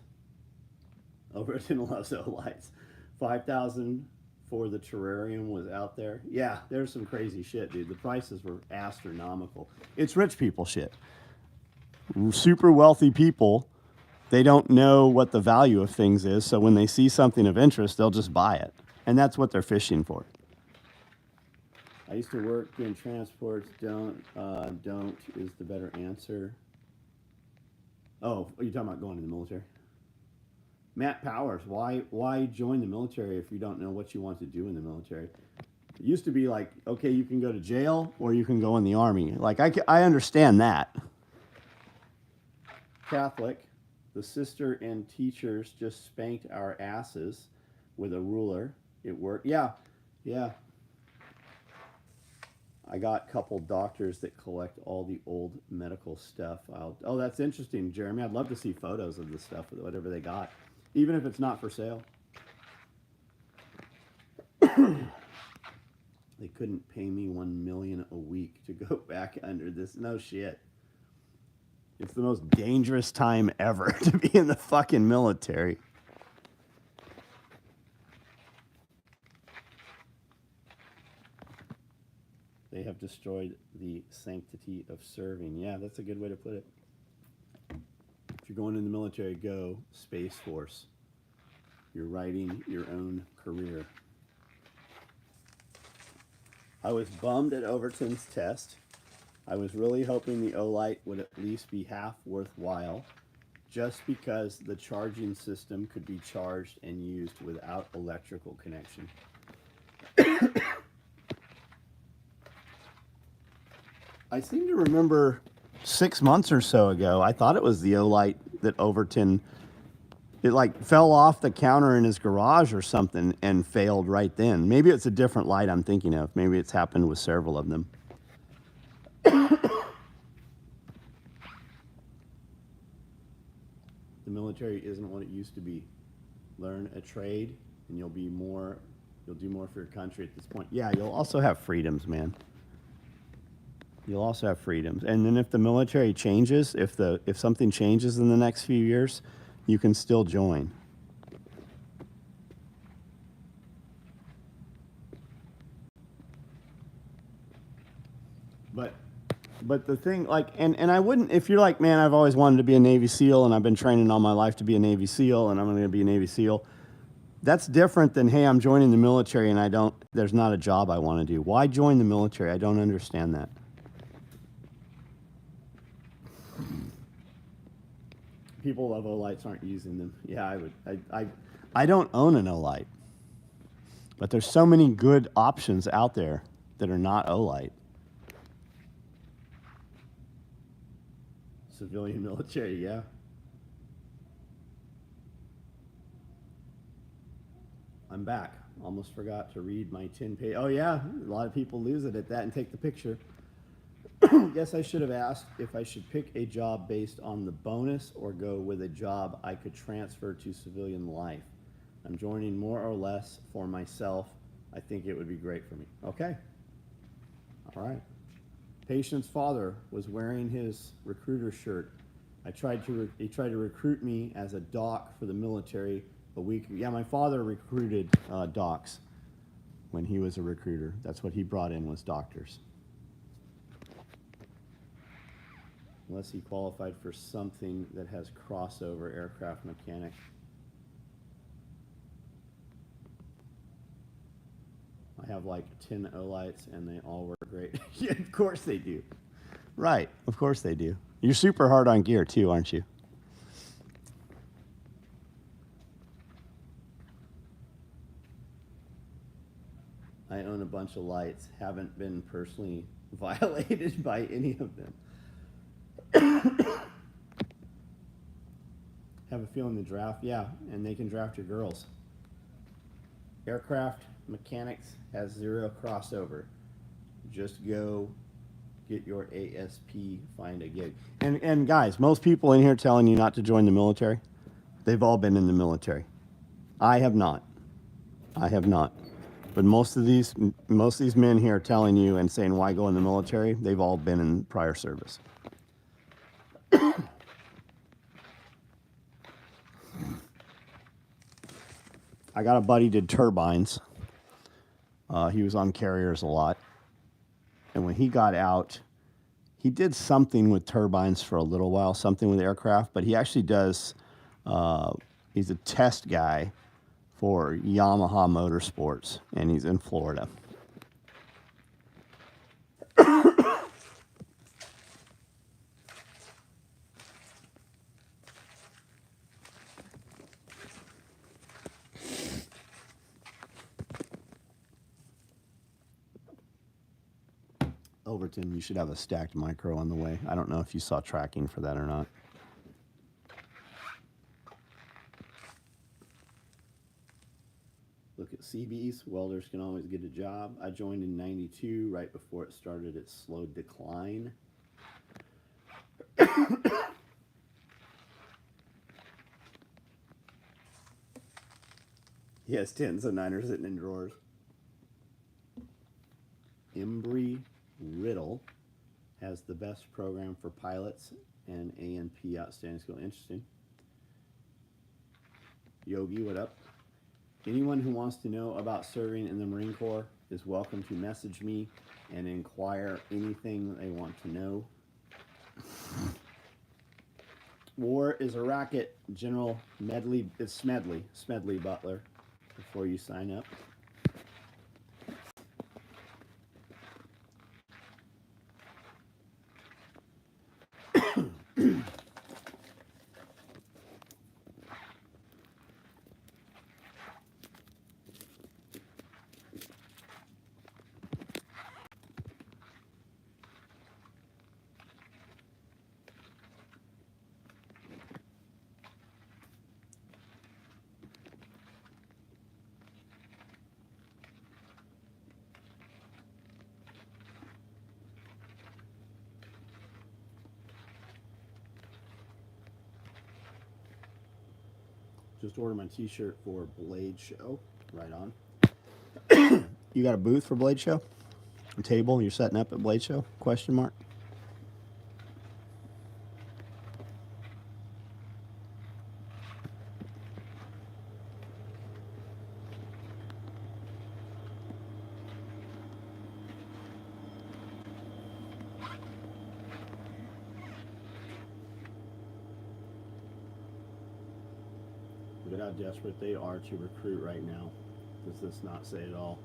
Overton loves O-Lights. 5,000 for the terrarium was out there. Yeah, there's some crazy shit, dude. The prices were astronomical. It's rich people shit. Super wealthy people, they don't know what the value of things is, so when they see something of interest, they'll just buy it. And that's what they're fishing for. I used to work doing transports. Don't is the better answer. Oh, are you talking about going to the military? Matt Powers, why join the military if you don't know what you want to do in the military? It used to be like, okay, you can go to jail or you can go in the Army. Like, I understand that. Catholic, The sister and teachers just spanked our asses with a ruler. It worked. Yeah, yeah. I got a couple doctors that collect all the old medical stuff. Oh, that's interesting, Jeremy. I'd love to see photos of the stuff, whatever they got, even if it's not for sale. They couldn't pay me $1 million a week to go back under this. No shit. It's the most dangerous time ever to be in the fucking military. They have destroyed the sanctity of serving. Yeah, that's a good way to put it. If you're going in the military, go Space Force. You're writing your own career. I was bummed at Overton's test. I was really hoping the Olight would at least be half worthwhile, just because the charging system could be charged and used without electrical connection. I seem to remember 6 months or so ago, I thought it was the Olight that Overton, it like fell off the counter in his garage or something and failed right then. Maybe it's a different light I'm thinking of. Maybe it's happened with several of them. The military isn't what it used to be. Learn a trade and you'll do more for your country at this point. Yeah, you'll also have freedoms, man. You'll also have freedoms. And then if the military changes, if something changes in the next few years, you can still join. But the thing, like, and I wouldn't, if you're like, man, I've always wanted to be a Navy SEAL and I've been training all my life to be a Navy SEAL and I'm going to be a Navy SEAL. That's different than, hey, I'm joining the military and there's not a job I want to do. Why join the military? I don't understand that. People love Olights, aren't using them. Yeah, I would. I don't own an Olight. But there's so many good options out there that are not Olight. Civilian military, yeah. I'm back. Almost forgot to read my 10-page. Oh, yeah. A lot of people lose it at that and take the picture. Guess I should have asked if I should pick a job based on the bonus or go with a job I could transfer to civilian life. I'm joining more or less for myself. I think it would be great for me. Okay. All right. Patient's father was wearing his recruiter shirt. He tried to recruit me as a doc for the military a week. Yeah, my father recruited docs when he was a recruiter. That's what he brought in, was doctors. Unless he qualified for something that has crossover, aircraft mechanic. I have like 10 Olights and they all work great. Yeah, of course they do. Right, of course they do. You're super hard on gear too, aren't you? I own a bunch of lights, haven't been personally violated by any of them. Have a feeling the draft, yeah, and they can draft your girls. Aircraft mechanics has 0 crossover. Just go get your ASP, find a gig. And guys, most people in here telling you not to join the military, they've all been in the military. I have not. I have not. But most of these men here telling you and saying why go in the military, they've all been in prior service. I got a buddy did turbines. He was on carriers a lot. And when he got out, he did something with turbines for a little while, something with aircraft, but he actually does, he's a test guy for Yamaha Motorsports, and he's in Florida. Overton, you should have a stacked micro on the way. I don't know if you saw tracking for that or not. Look at CBs. Welders can always get a job. I joined in 92, right before it started its slow decline. Yes, 10, so 9 are sitting in drawers. Embry Riddle has the best program for pilots and A&P outstanding skill. Interesting. Yogi, what up? Anyone who wants to know about serving in the Marine Corps is welcome to message me and inquire anything they want to know. War is a racket, General Medley. It's Smedley Butler, before you sign up. Just ordered my t-shirt for Blade Show. Right on. You got a booth for Blade Show? A table you're setting up at Blade Show? Question mark. Look at how desperate they are to recruit right now. Does this not say it all?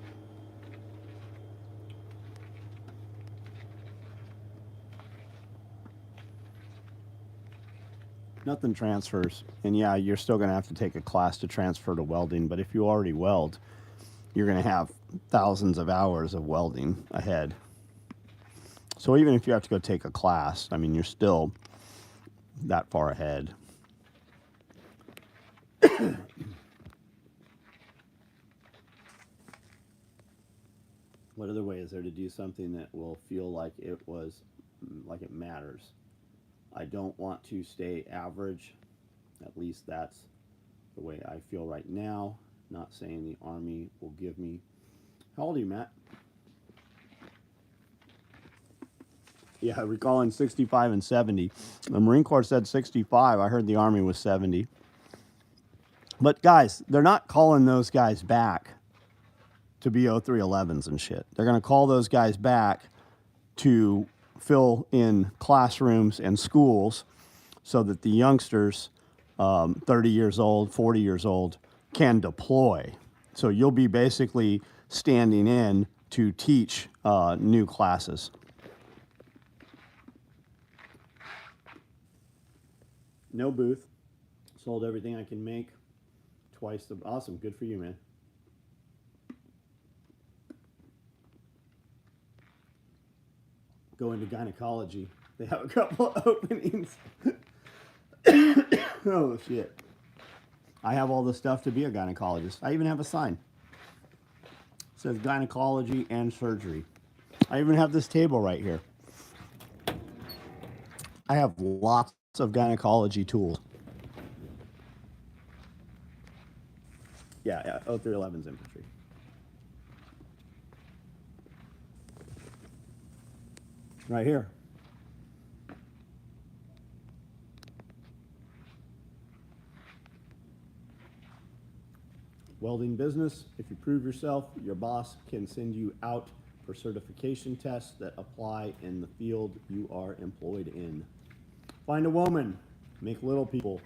Nothing transfers. And yeah, you're still going to have to take a class to transfer to welding. But if you already weld, you're going to have thousands of hours of welding ahead. So even if you have to go take a class, I mean, you're still that far ahead. What other way is there to do something that will feel like it matters? I don't want to stay average. At least that's the way I feel right now. Not saying the Army will give me. How old are you, Matt? Yeah, recalling 65 and 70. The Marine Corps said 65. I heard the Army was 70. But guys, they're not calling those guys back to be 0311s and shit. They're going to call those guys back to fill in classrooms and schools so that the youngsters, 30 years old, 40 years old, can deploy. So you'll be basically standing in to teach new classes. No booth. Sold everything I can make. Twice the... Awesome. Good for you, man. Go into gynecology. They have a couple of openings. Oh, shit. I have all the stuff to be a gynecologist. I even have a sign. It says gynecology and surgery. I even have this table right here. I have lots of gynecology tools. Yeah, 0311's infantry. Right here. Welding business. If you prove yourself, your boss can send you out for certification tests that apply in the field you are employed in. Find a woman. Make little people.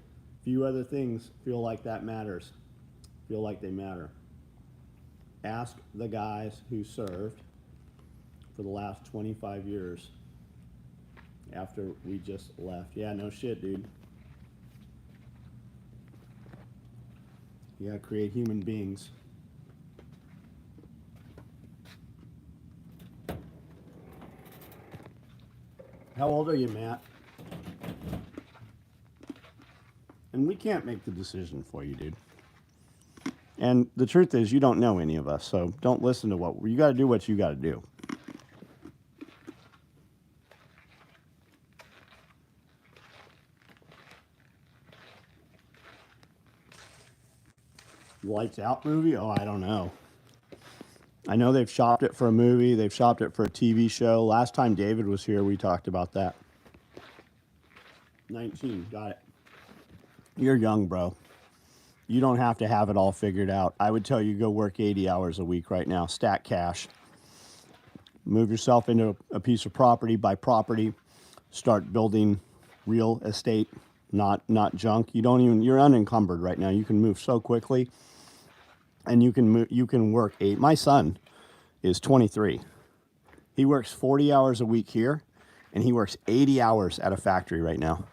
Few other things feel like that matters. Feel like they matter. Ask the guys who served for the last 25 years after we just left. Yeah, no shit, dude. You gotta create human beings. How old are you, Matt? And we can't make the decision for you, dude. And the truth is, you don't know any of us, so don't listen to what you got to do. What you got to do. Lights Out movie? Oh, I don't know. I know they've shopped it for a movie. They've shopped it for a TV show. Last time David was here, we talked about that. 19, got it. You're young, bro. You don't have to have it all figured out. I would tell you go work 80 hours a week right now. Stack cash. Move yourself into a piece of property, buy property, start building real estate, not junk. You're unencumbered right now. You can move so quickly, and you can work my son is 23. He works 40 hours a week here, and he works 80 hours at a factory right now.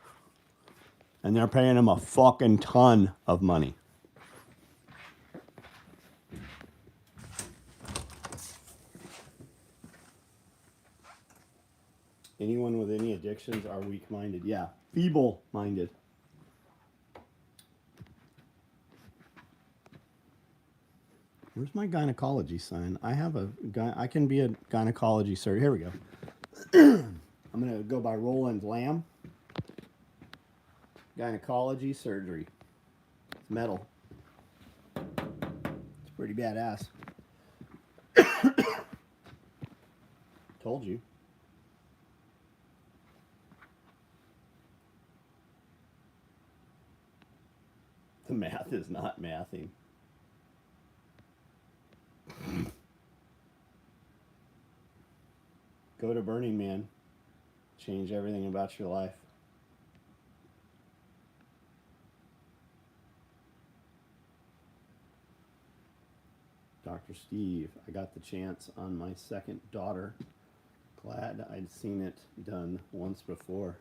And they're paying him a fucking ton of money. Anyone with any addictions are weak-minded. Yeah, feeble-minded. Where's my gynecology sign? I have I can be a gynecology surgeon. Here we go. I'm going to go by Roland Lamb. Gynecology surgery. It's metal. It's pretty badass. Told you. The math is not mathing. Go to Burning Man. Change everything about your life. Dr. Steve, I got the chance on my second daughter. Glad I'd seen it done once before.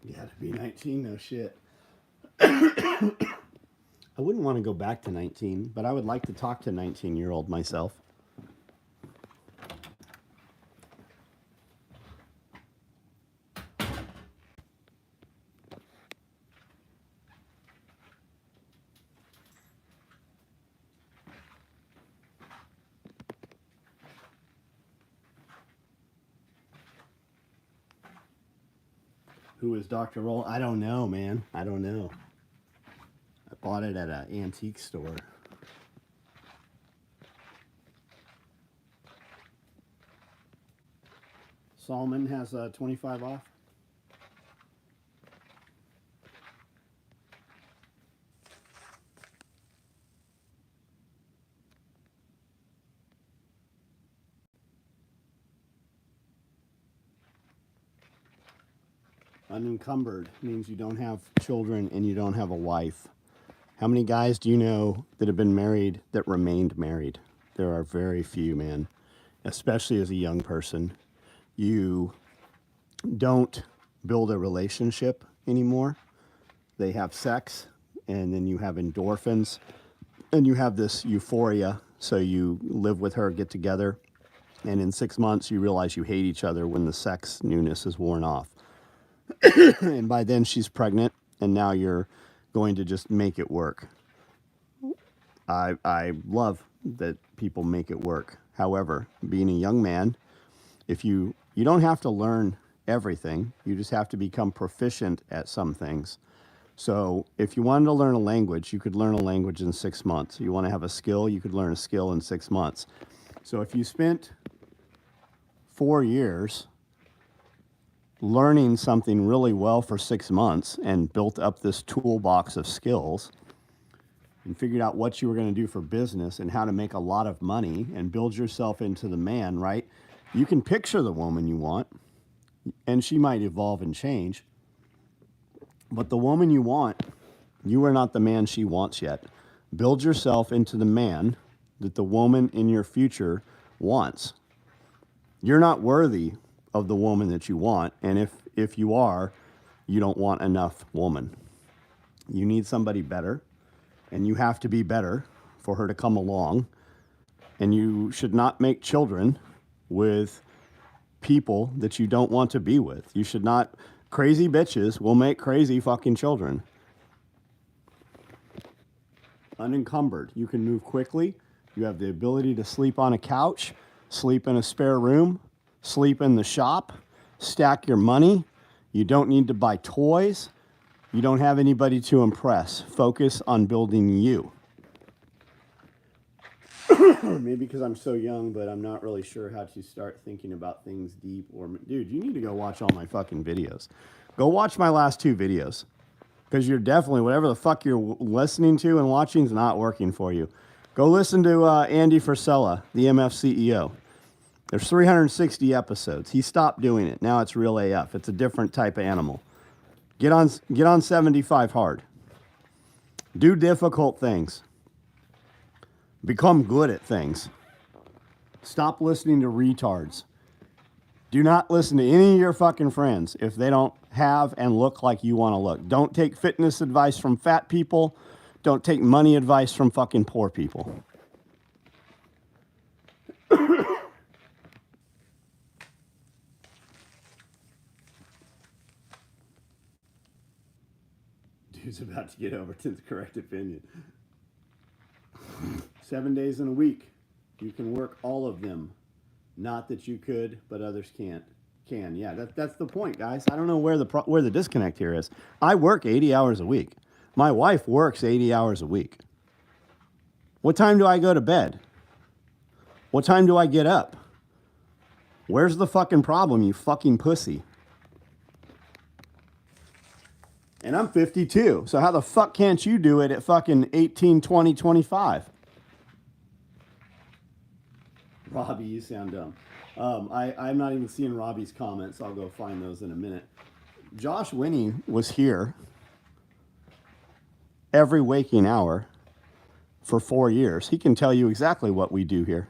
Yeah, to be 19, no shit. I wouldn't want to go back to 19, but I would like to talk to 19-year-old myself. Who is Dr. Roll? I don't know, man. I don't know. I bought it at an antique store. Solomon has 25 off. Unencumbered means you don't have children and you don't have a wife. How many guys do you know that have been married that remained married? There are very few, man. Especially as a young person. You don't build a relationship anymore. They have sex, and then you have endorphins, and you have this euphoria. So you live with her, get together, and in 6 months you realize you hate each other when the sex newness is worn off. And by then she's pregnant, and now you're going to just make it work. I love that people make it work. However, being a young man, if you don't have to learn everything, you just have to become proficient at some things. So if you wanted to learn a language, you could learn a language in 6 months. You want to have a skill, you could learn a skill in 6 months. So if you spent 4 years learning something really well for 6 months and built up this toolbox of skills and figured out what you were going to do for business and how to make a lot of money and build yourself into the man, right? You can picture the woman you want, and she might evolve and change. But the woman you want, you are not the man she wants yet. Build yourself into the man that the woman in your future wants. You're not worthy of the woman that you want, and if you are, you don't want enough woman. You need somebody better, and you have to be better for her to come along. And you should not make children with people that you don't want to be with. You should not. Crazy bitches will make crazy fucking children. Unencumbered. You can move quickly. You have the ability to sleep on a couch, sleep in a spare room, sleep in the shop, stack your money. You don't need to buy toys. You don't have anybody to impress. Focus on building you. Maybe because I'm so young, but I'm not really sure how to start thinking about things deep. Or, dude, you need to go watch all my fucking videos. Go watch my last 2 videos. Because you're definitely, whatever the fuck you're listening to and watching is not working for you. Go listen to Andy Frisella, the MF CEO. There's 360 episodes. He stopped doing it. Now it's real AF. It's a different type of animal. Get on 75 hard. Do difficult things. Become good at things. Stop listening to retards. Do not listen to any of your fucking friends if they don't have and look like you want to look. Don't take fitness advice from fat people. Don't take money advice from fucking poor people. Dude's about to get over to the correct opinion. 7 days in a week. You can work all of them. Not that you could, but others can't. Yeah, that's the point, guys. I don't know where the disconnect here is. I work 80 hours a week. My wife works 80 hours a week. What time do I go to bed? What time do I get up? Where's the fucking problem, you fucking pussy? And I'm 52, so how the fuck can't you do it at fucking 18, 20, 25? Robbie, you sound dumb. I'm not even seeing Robbie's comments. I'll go find those in a minute. Josh Winnie was here every waking hour for 4 years. He can tell you exactly what we do here.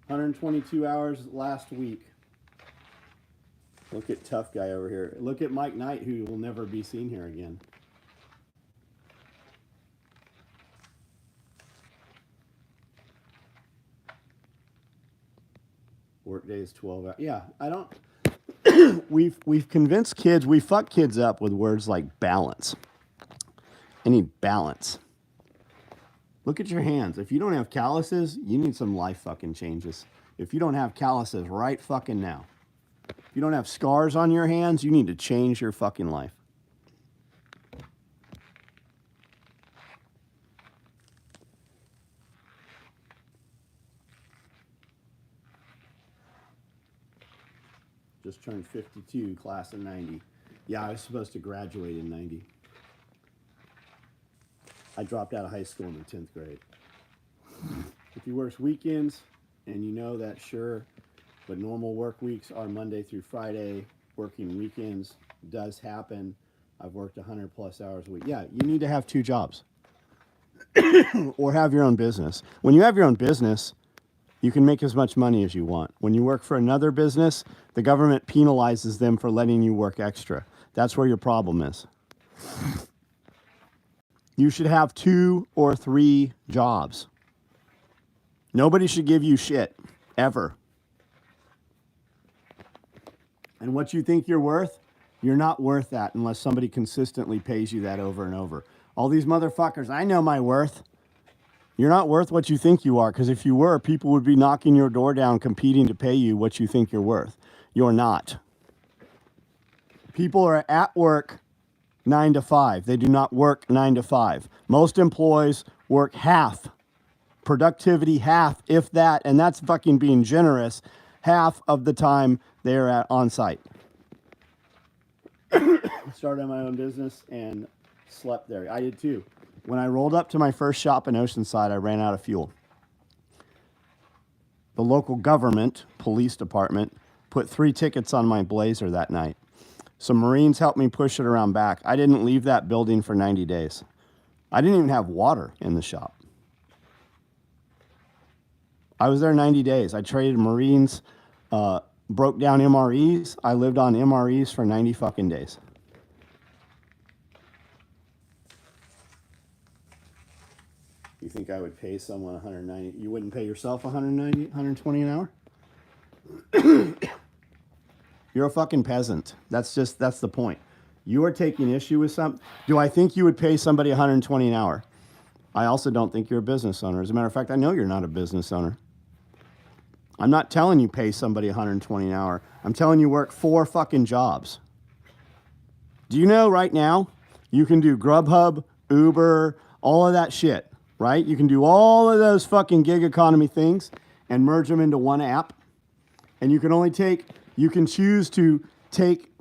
122 hours last week. Look at tough guy over here. Look at Mike Knight, who will never be seen here again. Work day is 12 hours. Yeah, I don't. we've convinced kids. We fuck kids up with words like balance. I need balance. Look at your hands. If you don't have calluses, you need some life fucking changes. If you don't have calluses right fucking now. If you don't have scars on your hands, you need to change your fucking life. Just turned 52, class of 90. Yeah, I was supposed to graduate in 90. I dropped out of high school in the 10th grade. If he works weekends, and you know that, sure, but normal work weeks are Monday through Friday. Working weekends does happen. I've worked 100 plus hours a week. Yeah, you need to have 2 jobs. Or have your own business. When you have your own business, you can make as much money as you want. When you work for another business, the government penalizes them for letting you work extra. That's where your problem is. You should have 2 or 3 jobs. Nobody should give you shit, ever. And what you think you're worth, you're not worth that unless somebody consistently pays you that over and over. All these motherfuckers, I know my worth. You're not worth what you think you are, because if you were, people would be knocking your door down competing to pay you what you think you're worth. You're not. People are at work 9 to 5. They do not work 9 to 5. Most employees work half. Productivity half, if that, and that's fucking being generous, half of the time they're on site. Started my own business and slept there. I did too. When I rolled up to my first shop in Oceanside, I ran out of fuel. The local government, police department, put 3 tickets on my Blazer that night. Some Marines helped me push it around back. I didn't leave that building for 90 days. I didn't even have water in the shop. I was there 90 days. I traded Marines, broke down MREs. I lived on MREs for 90 fucking days. You think I would pay someone 190? You wouldn't pay yourself 190, 120 an hour? You're a fucking peasant. That's the point. You are taking issue with something. Do I think you would pay somebody 120 an hour? I also don't think you're a business owner. As a matter of fact, I know you're not a business owner. I'm not telling you pay somebody 120 an hour. I'm telling you work 4 fucking jobs. Do you know right now you can do Grubhub, Uber, all of that shit, right? You can do all of those fucking gig economy things and merge them into one app. And you can choose to take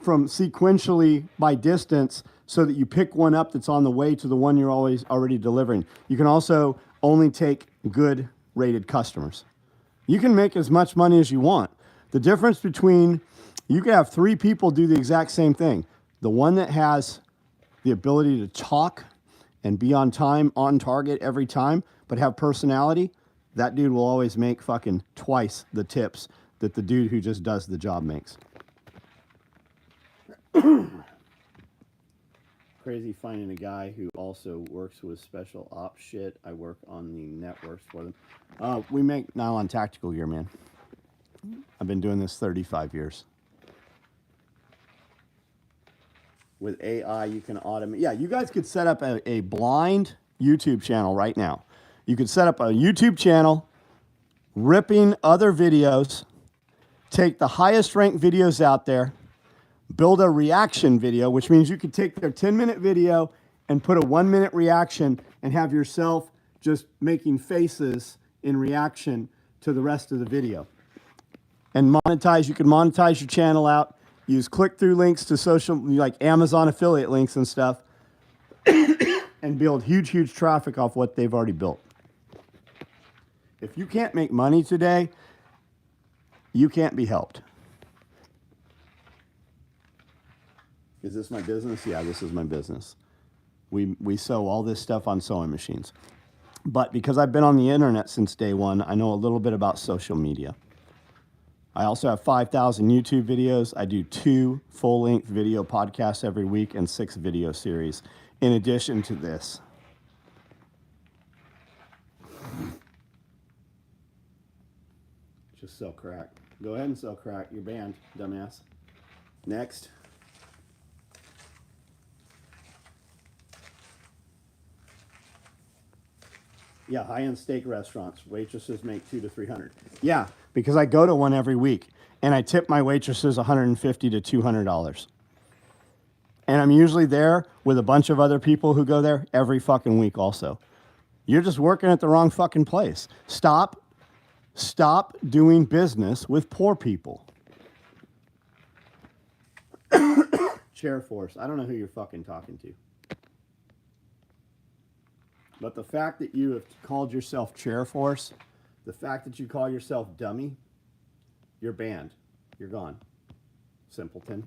from sequentially by distance so that you pick one up that's on the way to the one you're already delivering. You can also only take good rated customers. You can make as much money as you want. The difference between, you can have 3 people do the exact same thing. The one that has the ability to talk and be on time, on target every time, but have personality, that dude will always make fucking twice the tips that the dude who just does the job makes. Crazy finding a guy who also works with special ops shit. I work on the networks for them. We make nylon tactical gear, man. I've been doing this 35 years. With AI, you can automate. Yeah, you guys could set up a blind YouTube channel right now. You could set up a YouTube channel, ripping other videos, take the highest ranked videos out there, build a reaction video, which means you could take their 10-minute video and put a 1-minute reaction and have yourself just making faces in reaction to the rest of the video. And monetize, you can monetize your channel out, use click-through links to social, like Amazon affiliate links and stuff, and build huge, huge traffic off what they've already built. If you can't make money today, you can't be helped. Is this my business? Yeah, this is my business. We sew all this stuff on sewing machines. But because I've been on the internet since day one, I know a little bit about social media. I also have 5,000 YouTube videos. I do 2 full-length video podcasts every week and 6 video series in addition to this. Just sell crack. Go ahead and sell crack. You're banned, dumbass. Next. Yeah, high-end steak restaurants. Waitresses make $200 to $300. Yeah, because I go to one every week, and I tip my waitresses $150 to $200. And I'm usually there with a bunch of other people who go there every fucking week also. You're just working at the wrong fucking place. Stop doing business with poor people. Chair Force. I don't know who you're fucking talking to. But the fact that you have called yourself Chair Force, the fact that you call yourself dummy, you're banned. You're gone. Simpleton.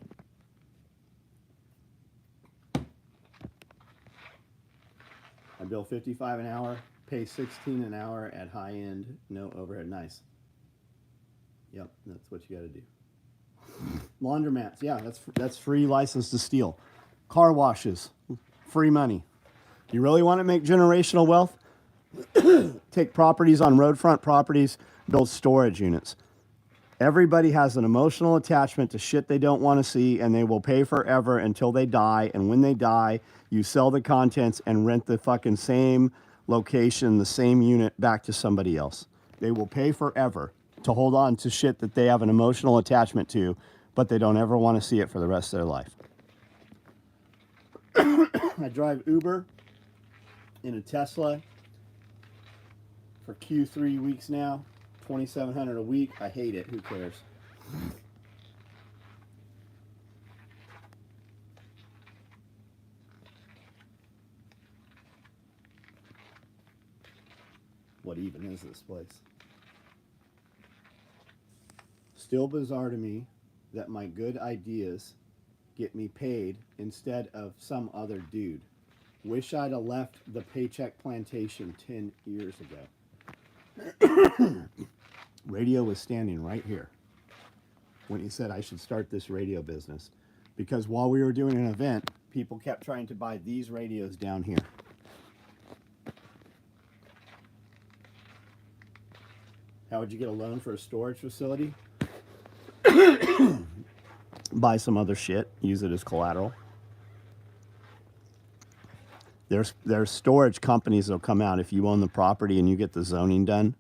I bill $55 an hour, pay $16 an hour at high end, no overhead. Nice. Yep, that's what you got to do. Laundromats, yeah, that's free license to steal. Car washes, free money. You really want to make generational wealth? Take properties on roadfront properties, build storage units. Everybody has an emotional attachment to shit they don't want to see, and they will pay forever until they die. And when they die, you sell the contents and rent the fucking same location, the same unit back to somebody else. They will pay forever to hold on to shit that they have an emotional attachment to, but they don't ever want to see it for the rest of their life. I drive Uber in a Tesla for Q3 weeks now, $2,700 a week. I hate it. Who cares? What even is this place? Still bizarre to me that my good ideas get me paid instead of some other dude. Wish I'd have left the paycheck plantation 10 years ago. Radio was standing right here when he said I should start this radio business. Because while we were doing an event, people kept trying to buy these radios down here. How would you get a loan for a storage facility? Buy some other shit, use it as collateral. There's storage companies that'll come out if you own the property and you get the zoning done,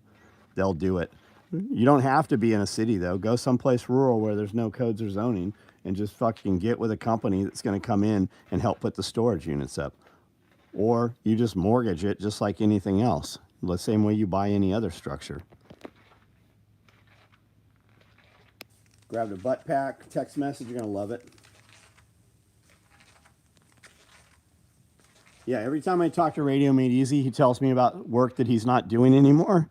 they'll do it. You don't have to be in a city though. Go someplace rural where there's no codes or zoning and just fucking get with a company that's going to come in and help put the storage units up. Or you just mortgage it just like anything else, the same way you buy any other structure. Grabbed a butt pack, text message, you're going to love it. Yeah, every time I talk to Radio Made Easy, he tells me about work that he's not doing anymore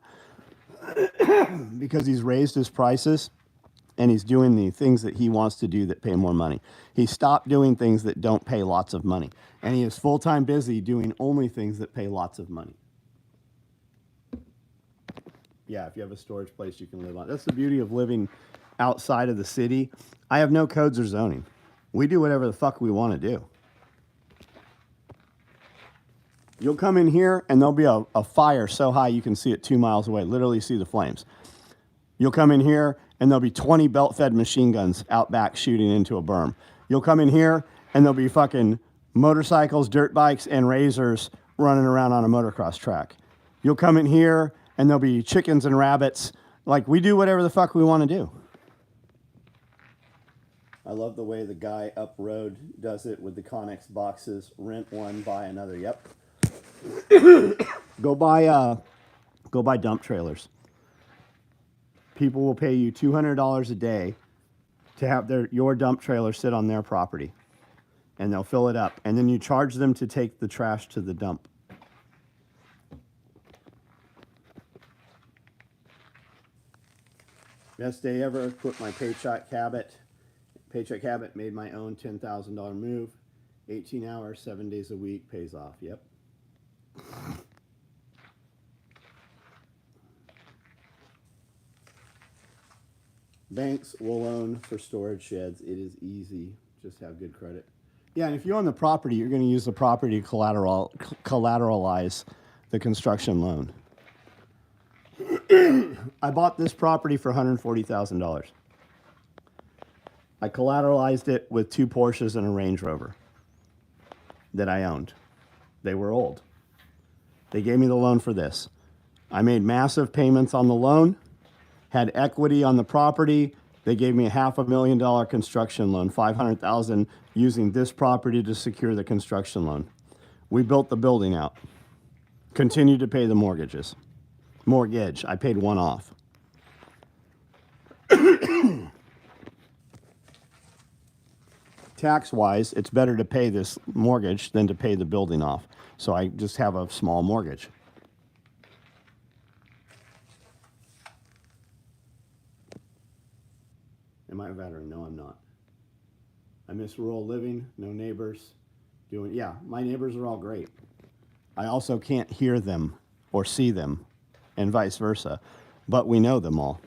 because he's raised his prices and he's doing the things that he wants to do that pay more money. He stopped doing things that don't pay lots of money, and he is full-time busy doing only things that pay lots of money. Yeah, if you have a storage place you can live on. That's the beauty of living outside of the city. I have no codes or zoning. We do whatever the fuck we want to do. You'll come in here and there'll be a fire so high you can see it 2 miles away, literally see the flames. You'll come in here and there'll be 20 belt-fed machine guns out back shooting into a berm. You'll come in here and there'll be fucking motorcycles, dirt bikes, and razors running around on a motocross track. You'll come in here and there'll be chickens and rabbits. Like, we do whatever the fuck we want to do. I love the way the guy up road does it with the Connex boxes. Rent one, buy another. Yep. Go buy dump trailers. People will pay you $200 a day to have your dump trailer sit on their property, and they'll fill it up, and then you charge them to take the trash to the dump. Best day ever. Quit my paycheck habit. Paycheck habit. Made my own $10,000 move. 18 hours, 7 days a week. Pays off. Yep. Banks will loan for storage sheds. It is easy. Just have good credit. Yeah, and if you own the property, you're going to use the property to collateralize the construction loan. I bought this property for $140,000. I collateralized it with 2 Porsches and a Range Rover that I owned. They were old. They gave me the loan for this. I made massive payments on the loan, had equity on the property. They gave me a $500,000 construction loan, $500,000 using this property to secure the construction loan. We built the building out. Continued to pay the mortgage. I paid one off. Tax-wise, it's better to pay this mortgage than to pay the building off. So I just have a small mortgage. Am I a veteran? No, I'm not. I miss rural living, no neighbors. Yeah, my neighbors are all great. I also can't hear them or see them, and vice versa, but we know them all.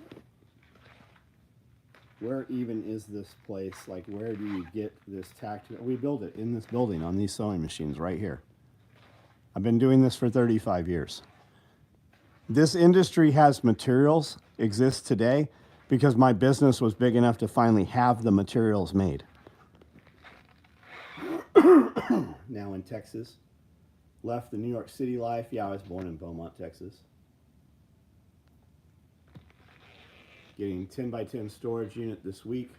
Where even is this place? Like, where do you get this tactical? We build it in this building on these sewing machines right here. I've been doing this for 35 years. This industry has materials, exists today, because my business was big enough to finally have the materials made. Now in Texas. Left the New York City life. Yeah, I was born in Beaumont, Texas. Getting 10 by 10 storage unit this week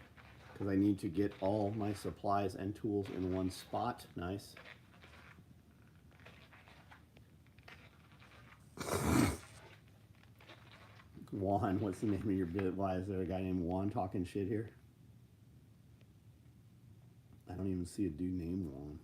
because I need to get all my supplies and tools in one spot. Nice. Juan, what's the name of your bit? Why is there a guy named Juan talking shit here? I don't even see a dude named Juan.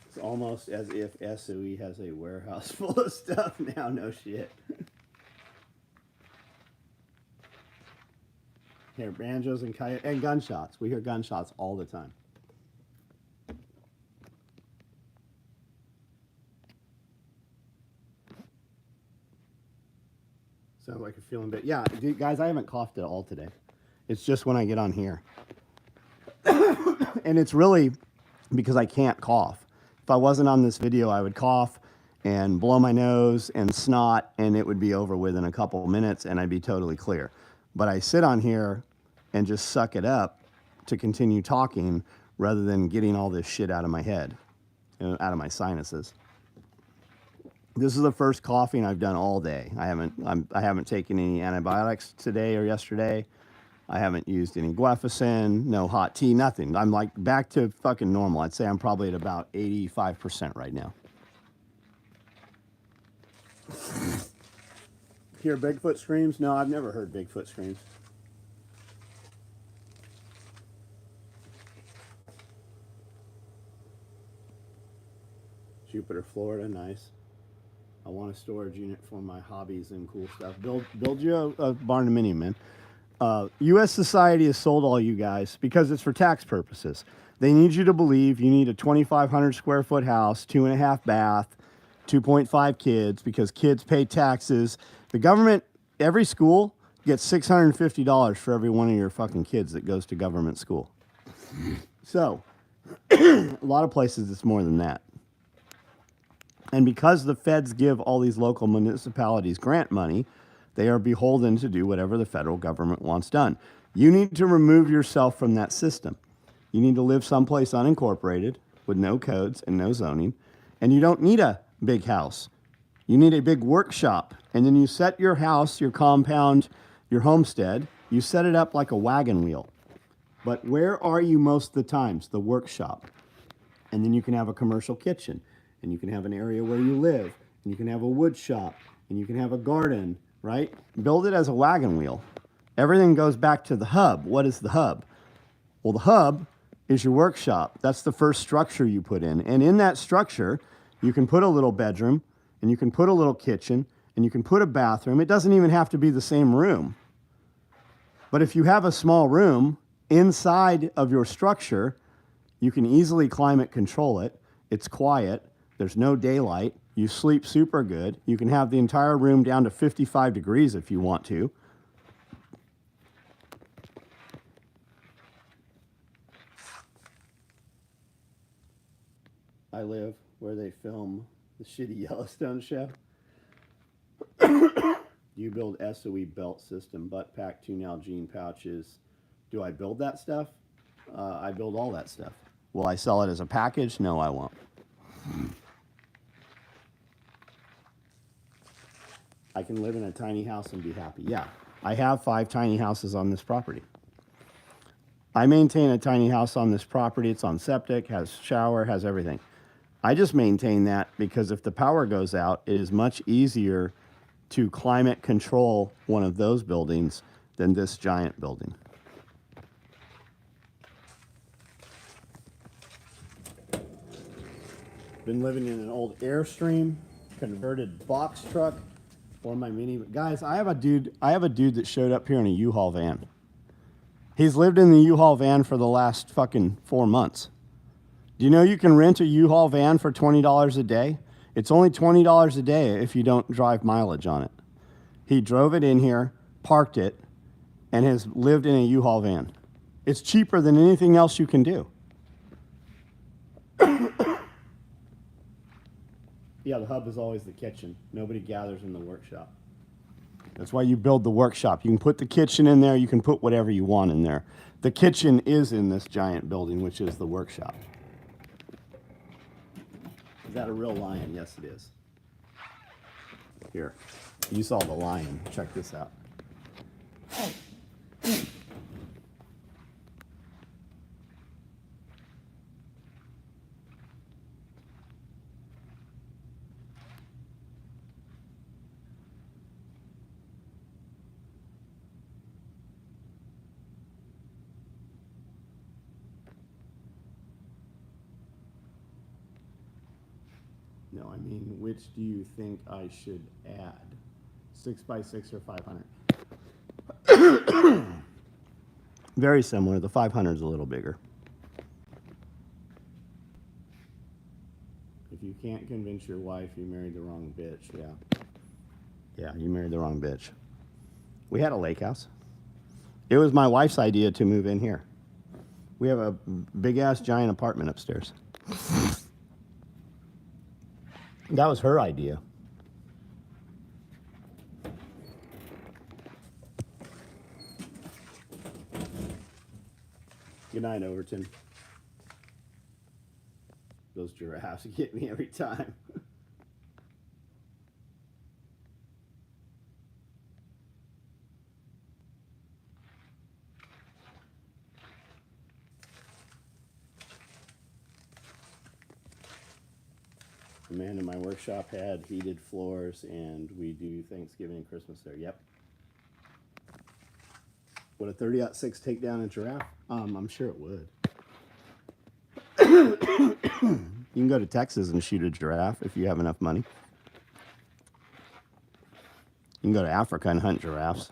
It's almost as if SOE has a warehouse full of stuff now. No shit. Hear banjos and and gunshots. We hear gunshots all the time. Sounds like you're feeling bit. Yeah, dude, guys, I haven't coughed at all today. It's just when I get on here. And it's really because I can't cough. If I wasn't on this video, I would cough and blow my nose and snot, and it would be over within a couple of minutes, and I'd be totally clear. But I sit on here and just suck it up to continue talking rather than getting all this shit out of my head, out of my sinuses. This is the first coughing I've done all day. I haven't taken any antibiotics today or yesterday. I haven't used any guaifenesin, no hot tea, nothing. I'm like back to fucking normal. I'd say I'm probably at about 85% right now. Hear Bigfoot screams? No, I've never heard Bigfoot screams. Jupiter, Florida, nice. I want a storage unit for my hobbies and cool stuff. Build you a barndominium, man. U.S. society has sold all you guys because it's for tax purposes. They need you to believe you need a 2,500 square foot house, 2.5 bath, 2.5 kids, because kids pay taxes. The government, every school gets $650 for every one of your fucking kids that goes to government school. So, a lot of places it's more than that. And because the feds give all these local municipalities grant money, they are beholden to do whatever the federal government wants done. You need to remove yourself from that system. You need to live someplace unincorporated with no codes and no zoning. And you don't need a big house. You need a big workshop. And then you set your house, your compound, your homestead, you set it up like a wagon wheel. But where are you most of the times? The workshop. And then you can have a commercial kitchen. And you can have an area where you live. And you can have a wood shop. And you can have a garden. Right? Build it as a wagon wheel. Everything goes back to the hub. What is the hub? Well, the hub is your workshop. That's the first structure you put in. And in that structure, you can put a little bedroom, and you can put a little kitchen, and you can put a bathroom. It doesn't even have to be the same room. But if you have a small room inside of your structure, you can easily climate control it. It's quiet. There's no daylight. You sleep super good. You can have the entire room down to 55 degrees if you want to. I live where they film the shitty Yellowstone show. You build SOE belt system, butt pack, 2 Nalgene pouches. Do I build that stuff? I build all that stuff. Will I sell it as a package? No, I won't. I can live in a tiny house and be happy. Yeah, I have 5 tiny houses on this property. I maintain a tiny house on this property. It's on septic, has shower, has everything. I just maintain that because if the power goes out, it is much easier to climate control one of those buildings than this giant building. Been living in an old Airstream converted box truck for my mini. Guys, I have a dude that showed up here in a U-Haul van. He's lived in the U-Haul van for the last fucking 4 months. Do you know you can rent a U-Haul van for $20 a day? It's only $20 a day if you don't drive mileage on it. He drove it in here, parked it, and has lived in a U-Haul van. It's cheaper than anything else you can do. Yeah, the hub is always the kitchen. Nobody gathers in the workshop. That's why you build the workshop. You can put the kitchen in there. You can put whatever you want in there. The kitchen is in this giant building, which is the workshop. Is that a real lion? Yes, it is. Here, you saw the lion. Check this out. No, I mean, which do you think I should add? 6x6 or 500? Very similar. The 500 is a little bigger. If you can't convince your wife, you married the wrong bitch. Yeah. Yeah, you married the wrong bitch. We had a lake house. It was my wife's idea to move in here. We have a big-ass giant apartment upstairs. That was her idea. Good night, Overton. Those giraffes get me every time. The man in my workshop had heated floors, and we do Thanksgiving and Christmas there. Yep. Would a 30-06 take down a giraffe? I'm sure it would. You can go to Texas and shoot a giraffe if you have enough money. You can go to Africa and hunt giraffes.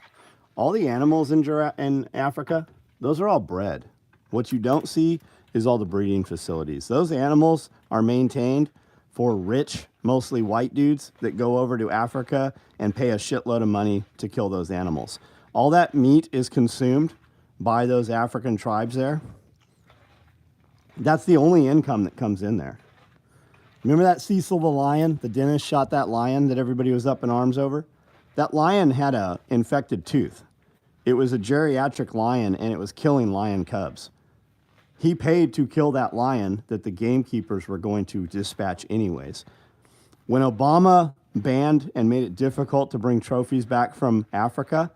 All the animals in Africa, those are all bred. What you don't see is all the breeding facilities. Those animals are maintained for rich, mostly white dudes that go over to Africa and pay a shitload of money to kill those animals. All that meat is consumed by those African tribes there. That's the only income that comes in there. Remember that Cecil the lion? The dentist shot that lion that everybody was up in arms over? That lion had a infected tooth. It was a geriatric lion, and it was killing lion cubs. He paid to kill that lion that the gamekeepers were going to dispatch anyways. When Obama banned and made it difficult to bring trophies back from Africa,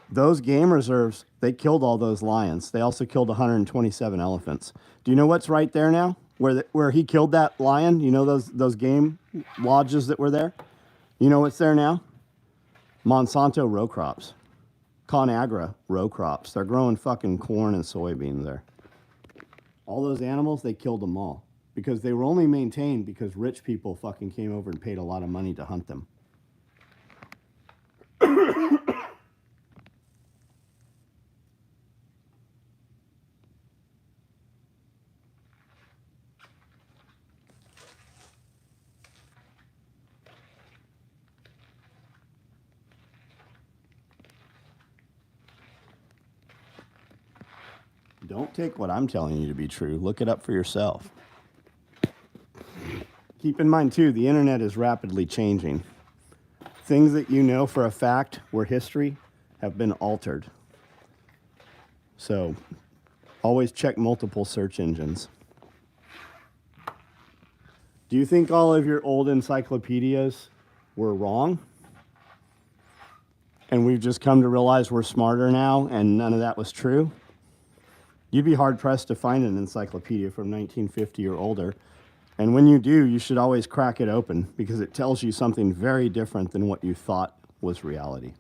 those game reserves, they killed all those lions. They also killed 127 elephants. Do you know what's right there now? Where he killed that lion? You know those game lodges that were there? You know what's there now? Monsanto row crops. ConAgra row crops. They're growing fucking corn and soybeans there. All those animals, they killed them all. Because they were only maintained because rich people fucking came over and paid a lot of money to hunt them. Don't take what I'm telling you to be true. Look it up for yourself. Keep in mind, too, the internet is rapidly changing. Things that you know for a fact were history have been altered. So always check multiple search engines. Do you think all of your old encyclopedias were wrong? And we've just come to realize we're smarter now and none of that was true? You'd be hard-pressed to find an encyclopedia from 1950 or older. And when you do, you should always crack it open because it tells you something very different than what you thought was reality.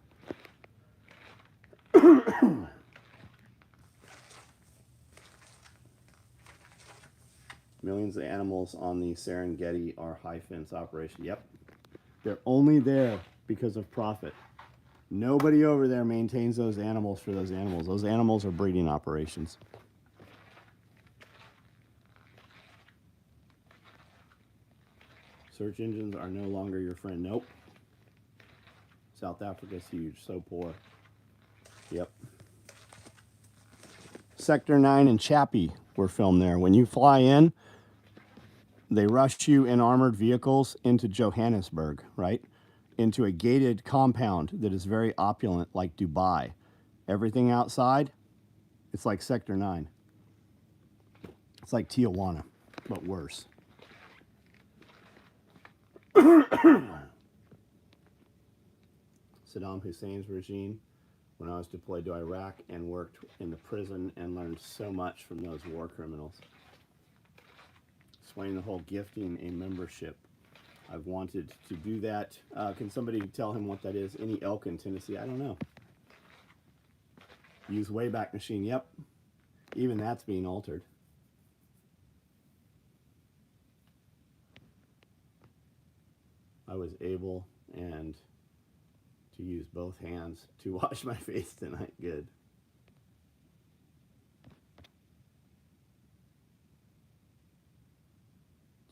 Millions of animals on the Serengeti are high fence operation. Yep. They're only there because of profit. Nobody over there maintains those animals for those animals. Those animals are breeding operations. Search engines are no longer your friend. Nope. South Africa's huge. So poor. Yep. Sector 9 and Chappie were filmed there. When you fly in, they rush you in armored vehicles into Johannesburg, right? Into a gated compound that is very opulent, like Dubai. Everything outside, it's like Sector 9. It's like Tijuana, but worse. Saddam Hussein's regime, when I was deployed to Iraq and worked in the prison and learned so much from those war criminals. Explain the whole gifting a membership. I've wanted to do that. Can somebody tell him what that is? Any elk in Tennessee? I don't know. Use Wayback Machine. Yep. Even that's being altered. I was able and to use both hands to wash my face tonight. Good.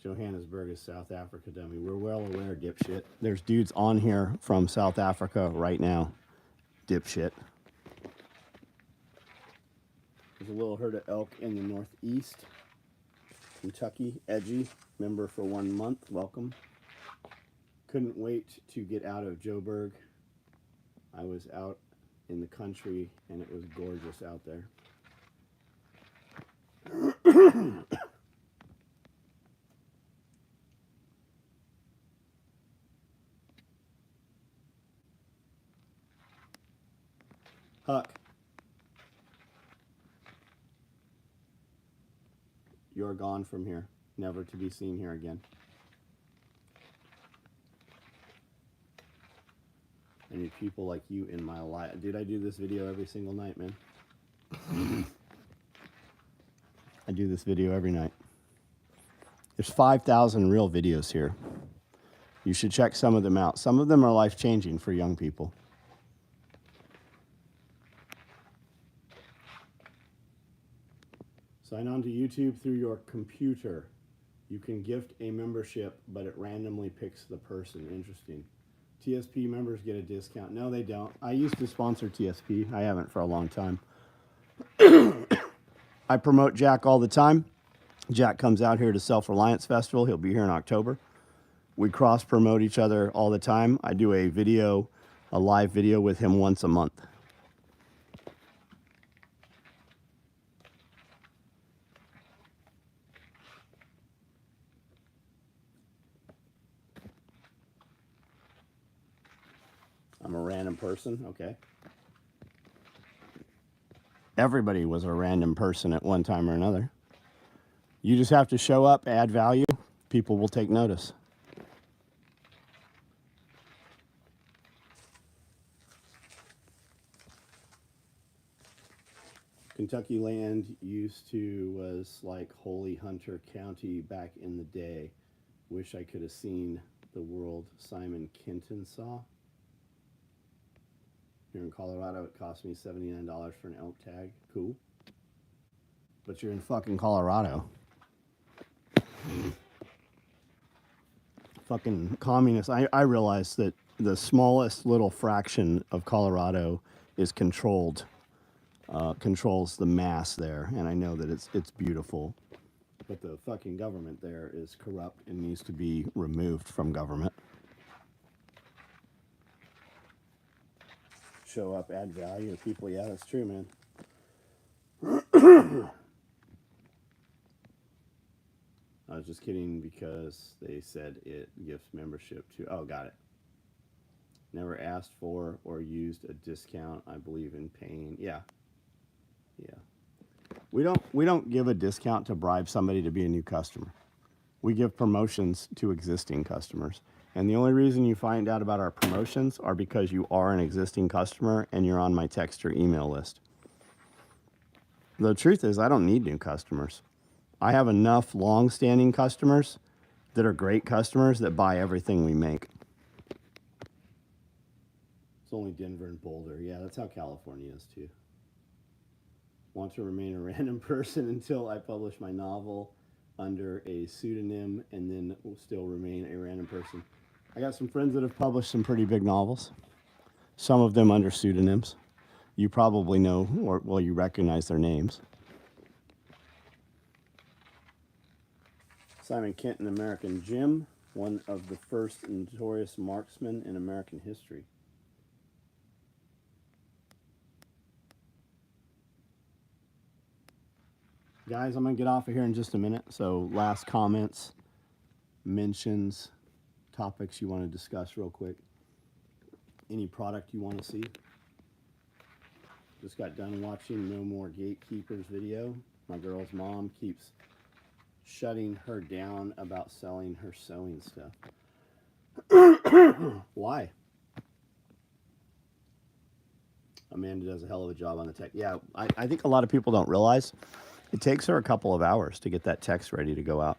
Johannesburg is South Africa, dummy. We're well aware, dipshit. There's dudes on here from South Africa right now. dipshit. There's a little herd of elk in the northeast. Kentucky, edgy, member for 1 month, welcome. Couldn't wait to get out of Joburg. I was out in the country and it was gorgeous out there. Huck, you're gone from here, never to be seen here again. I need people like you in my life. Dude, I do this video every single night, man. I do this video every night. There's 5,000 real videos here. You should check some of them out. Some of them are life-changing for young people. Sign on to YouTube through your computer. You can gift a membership, but it randomly picks the person. Interesting. TSP members get a discount. No, they don't. I used to sponsor TSP. I haven't for a long time. I promote Jack all the time. Jack comes out here to Self-Reliance Festival. He'll be here in October. We cross-promote each other all the time. I do a live video with him once a month. I'm a random person, okay. Everybody was a random person at one time or another. You just have to show up, add value, people will take notice. Kentucky land was like Holy Hunter County back in the day. Wish I could have seen the world Simon Kenton saw. Here in Colorado, it cost me $79 for an elk tag. Cool. But you're in fucking Colorado. Fucking communist. I realize that the smallest little fraction of Colorado is controls the mass there, and I know that it's beautiful. But the fucking government there is corrupt and needs to be removed from government. Show up, add value to people. Yeah, that's true, man. I was just kidding because they said it gives membership to. Oh, got it. Never asked for or used a discount. I believe in paying. Yeah. We don't give a discount to bribe somebody to be a new customer. We give promotions to existing customers. And the only reason you find out about our promotions are because you are an existing customer and you're on my text or email list. The truth is, I don't need new customers. I have enough long-standing customers that are great customers that buy everything we make. It's only Denver and Boulder. Yeah, that's how California is too. Want to remain a random person until I publish my novel under a pseudonym and then will still remain a random person. I got some friends that have published some pretty big novels, some of them under pseudonyms. You probably know, or well, you recognize their names. Simon Kenton, American Jim, one of the first notorious marksmen in American history. Guys, I'm going to get off of here in just a minute. So last comments, mentions, topics you want to discuss real quick. Any product you want to see. Just got done watching No More Gatekeepers video. My girl's mom keeps shutting her down about selling her sewing stuff. Why? Amanda does a hell of a job on the tech. Yeah, I think a lot of people don't realize it takes her a couple of hours to get that text ready to go out.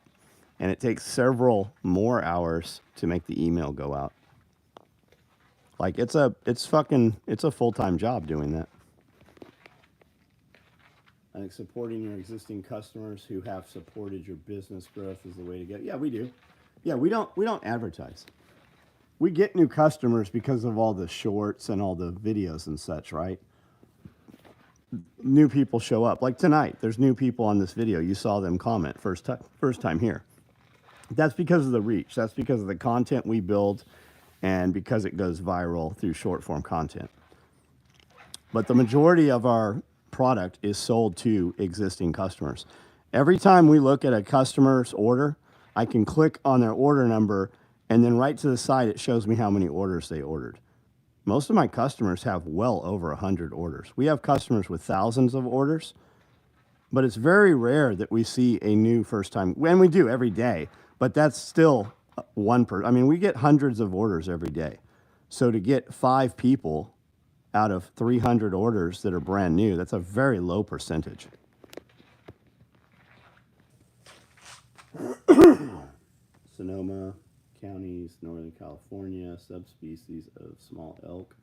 And it takes several more hours to make the email go out. Like it's a full-time job doing that. I think supporting your existing customers who have supported your business growth is the way to go. Yeah, we do. Yeah, we don't advertise. we get new customers because of all the shorts and all the videos and such, right? New people show up. Like tonight, there's new people on this video. You saw them comment first time here. That's because of the reach. That's because of the content we build and because it goes viral through short form content. But the majority of our product is sold to existing customers. Every time we look at a customer's order, I can click on their order number, and then right to the side, it shows me how many orders they ordered. Most of my customers have well over 100 orders. We have customers with thousands of orders, but it's very rare that we see a new first time, and we do every day, but that's still one per. I mean, we get hundreds of orders every day. So to get 5 people out of 300 orders that are brand new, that's a very low percentage. Sonoma counties, Northern California, subspecies of small elk.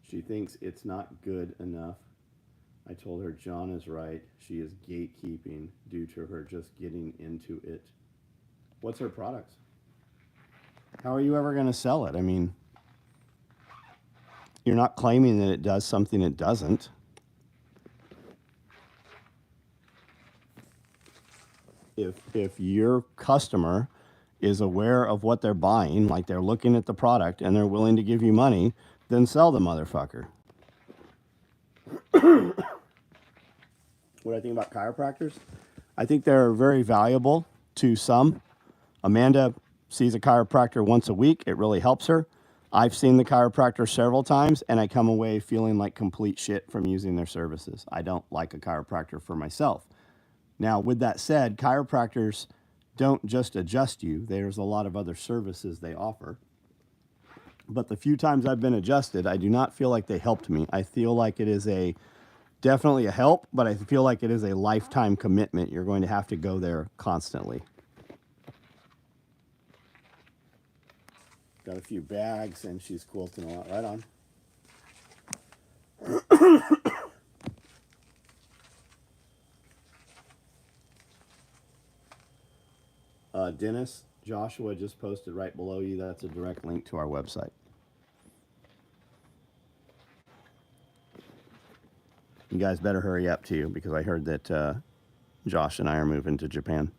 She thinks it's not good enough. I told her John is right. She is gatekeeping due to her just getting into it. What's her product? How are you ever going to sell it? I mean, you're not claiming that it does something it doesn't. If your customer is aware of what they're buying, like they're looking at the product and they're willing to give you money, then sell the motherfucker. What I think about chiropractors? I think they're very valuable to some. Amanda sees a chiropractor once a week. It really helps her. I've seen the chiropractor several times, and I come away feeling like complete shit from using their services. I don't like a chiropractor for myself. Now, with that said, chiropractors don't just adjust you. There's a lot of other services they offer. But the few times I've been adjusted, I do not feel like they helped me. I feel like it is definitely a help, but I feel like it is a lifetime commitment. You're going to have to go there constantly. Got a few bags, and she's quilting a lot. Right on. Dennis, Joshua just posted right below you. That's a direct link to our website. You guys better hurry up too, because I heard that Josh and I are moving to Japan.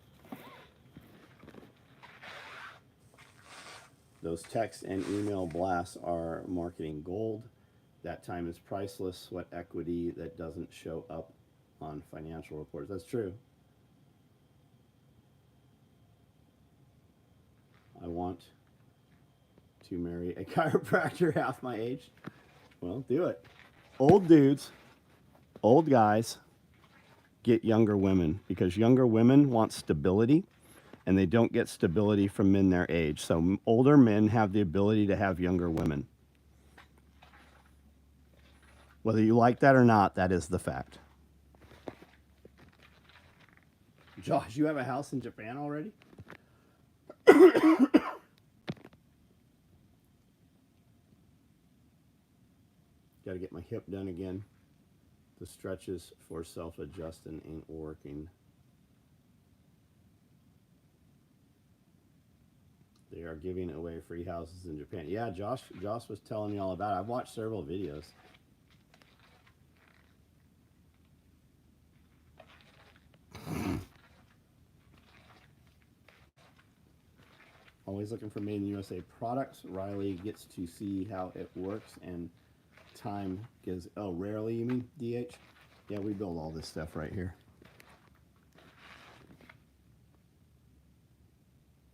Those text and email blasts are marketing gold. That time is priceless. Sweat equity that doesn't show up on financial reports. That's true. I want to marry a chiropractor half my age. Well, do it. Old dudes, old guys get younger women because younger women want stability, and they don't get stability from men their age. So older men have the ability to have younger women. Whether you like that or not, that is the fact. Josh, you have a house in Japan already? Got to get my hip done again. The stretches for self-adjusting ain't working. They are giving away free houses in Japan. Yeah, Josh was telling me all about it. I've watched several videos. Always looking for made in the USA products. Riley gets to see how it works, and time gives. Oh, rarely you mean, DH? Yeah, we build all this stuff right here.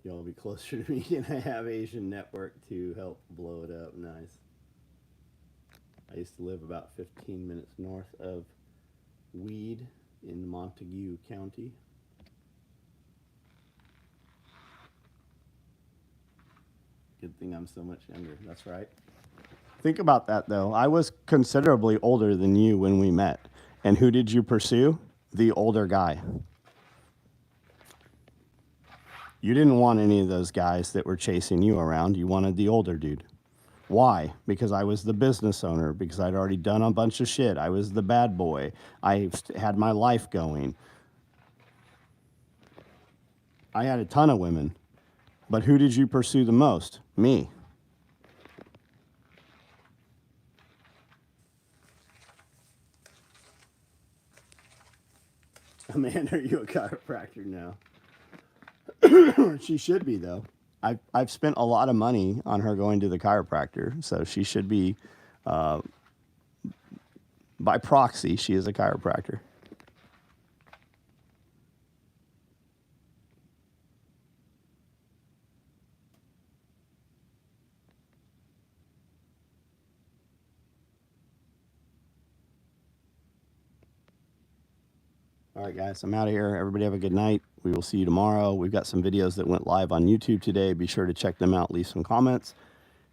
Y'all will be closer to me, and I have Asian network to help blow it up. Nice. I used to live about 15 minutes north of Weed in Montague County. Good thing I'm so much younger. That's right. Think about that, though. I was considerably older than you when we met. And who did you pursue? The older guy. You didn't want any of those guys that were chasing you around. You wanted the older dude. Why? Because I was the business owner. Because I'd already done a bunch of shit. I was the bad boy. I had my life going. I had a ton of women. But who did you pursue the most? Me. Amanda, are you a chiropractor now? She should be, though. I've spent a lot of money on her going to the chiropractor, so she should be, by proxy, she is a chiropractor. All right, guys, I'm out of here. Everybody have a good night. We will see you tomorrow. We've got some videos that went live on YouTube today. Be sure to check them out. Leave some comments.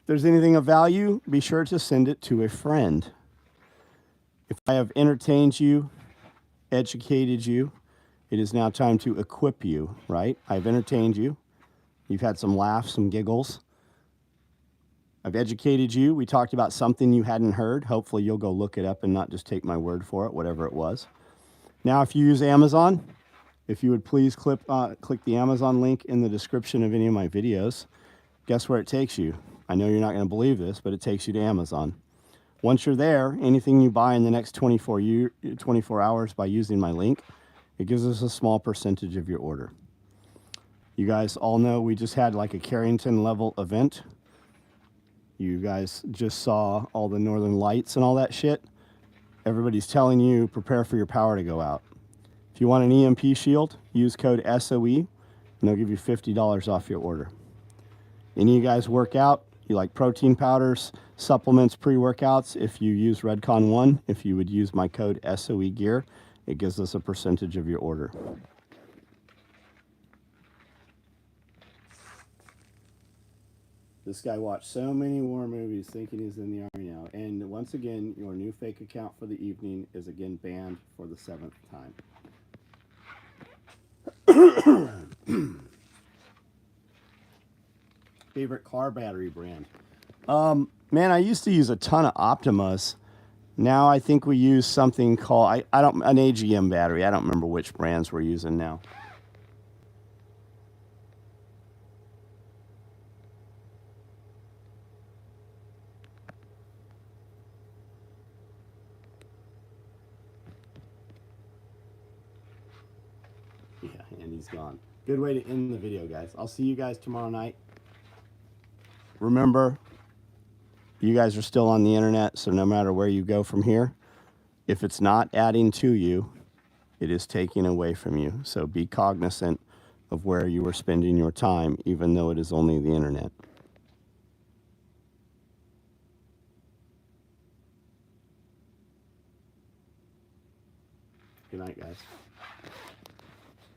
If there's anything of value, be sure to send it to a friend. If I have entertained you, educated you, it is now time to equip you, right? I've entertained you. You've had some laughs, some giggles. I've educated you. We talked about something you hadn't heard. Hopefully you'll go look it up and not just take my word for it, whatever it was. Now, if you use Amazon, if you would please click the Amazon link in the description of any of my videos, guess where it takes you? I know you're not going to believe this, but it takes you to Amazon. Once you're there, anything you buy in the next 24 hours by using my link, it gives us a small percentage of your order. You guys all know we just had like a Carrington level event. You guys just saw all the northern lights and all that shit. Everybody's telling you, prepare for your power to go out. If you want an EMP shield, use code SOE, and they'll give you $50 off your order. Any of you guys work out, you like protein powders, supplements, pre-workouts, if you use Redcon 1, if you would use my code SOE gear, it gives us a percentage of your order. This guy watched so many war movies thinking he's in the army now. And once again, your new fake account for the evening is again banned for the 7th time. Favorite car battery brand? Man, I used to use a ton of Optimas. Now I think we use something called, an AGM battery. I don't remember which brands we're using now. Yeah, and he's gone. Good way to end the video, guys. I'll see you guys tomorrow night. Remember, you guys are still on the internet, so no matter where you go from here, if it's not adding to you, it is taking away from you. So be cognizant of where you are spending your time, even though it is only the internet. Good night, guys.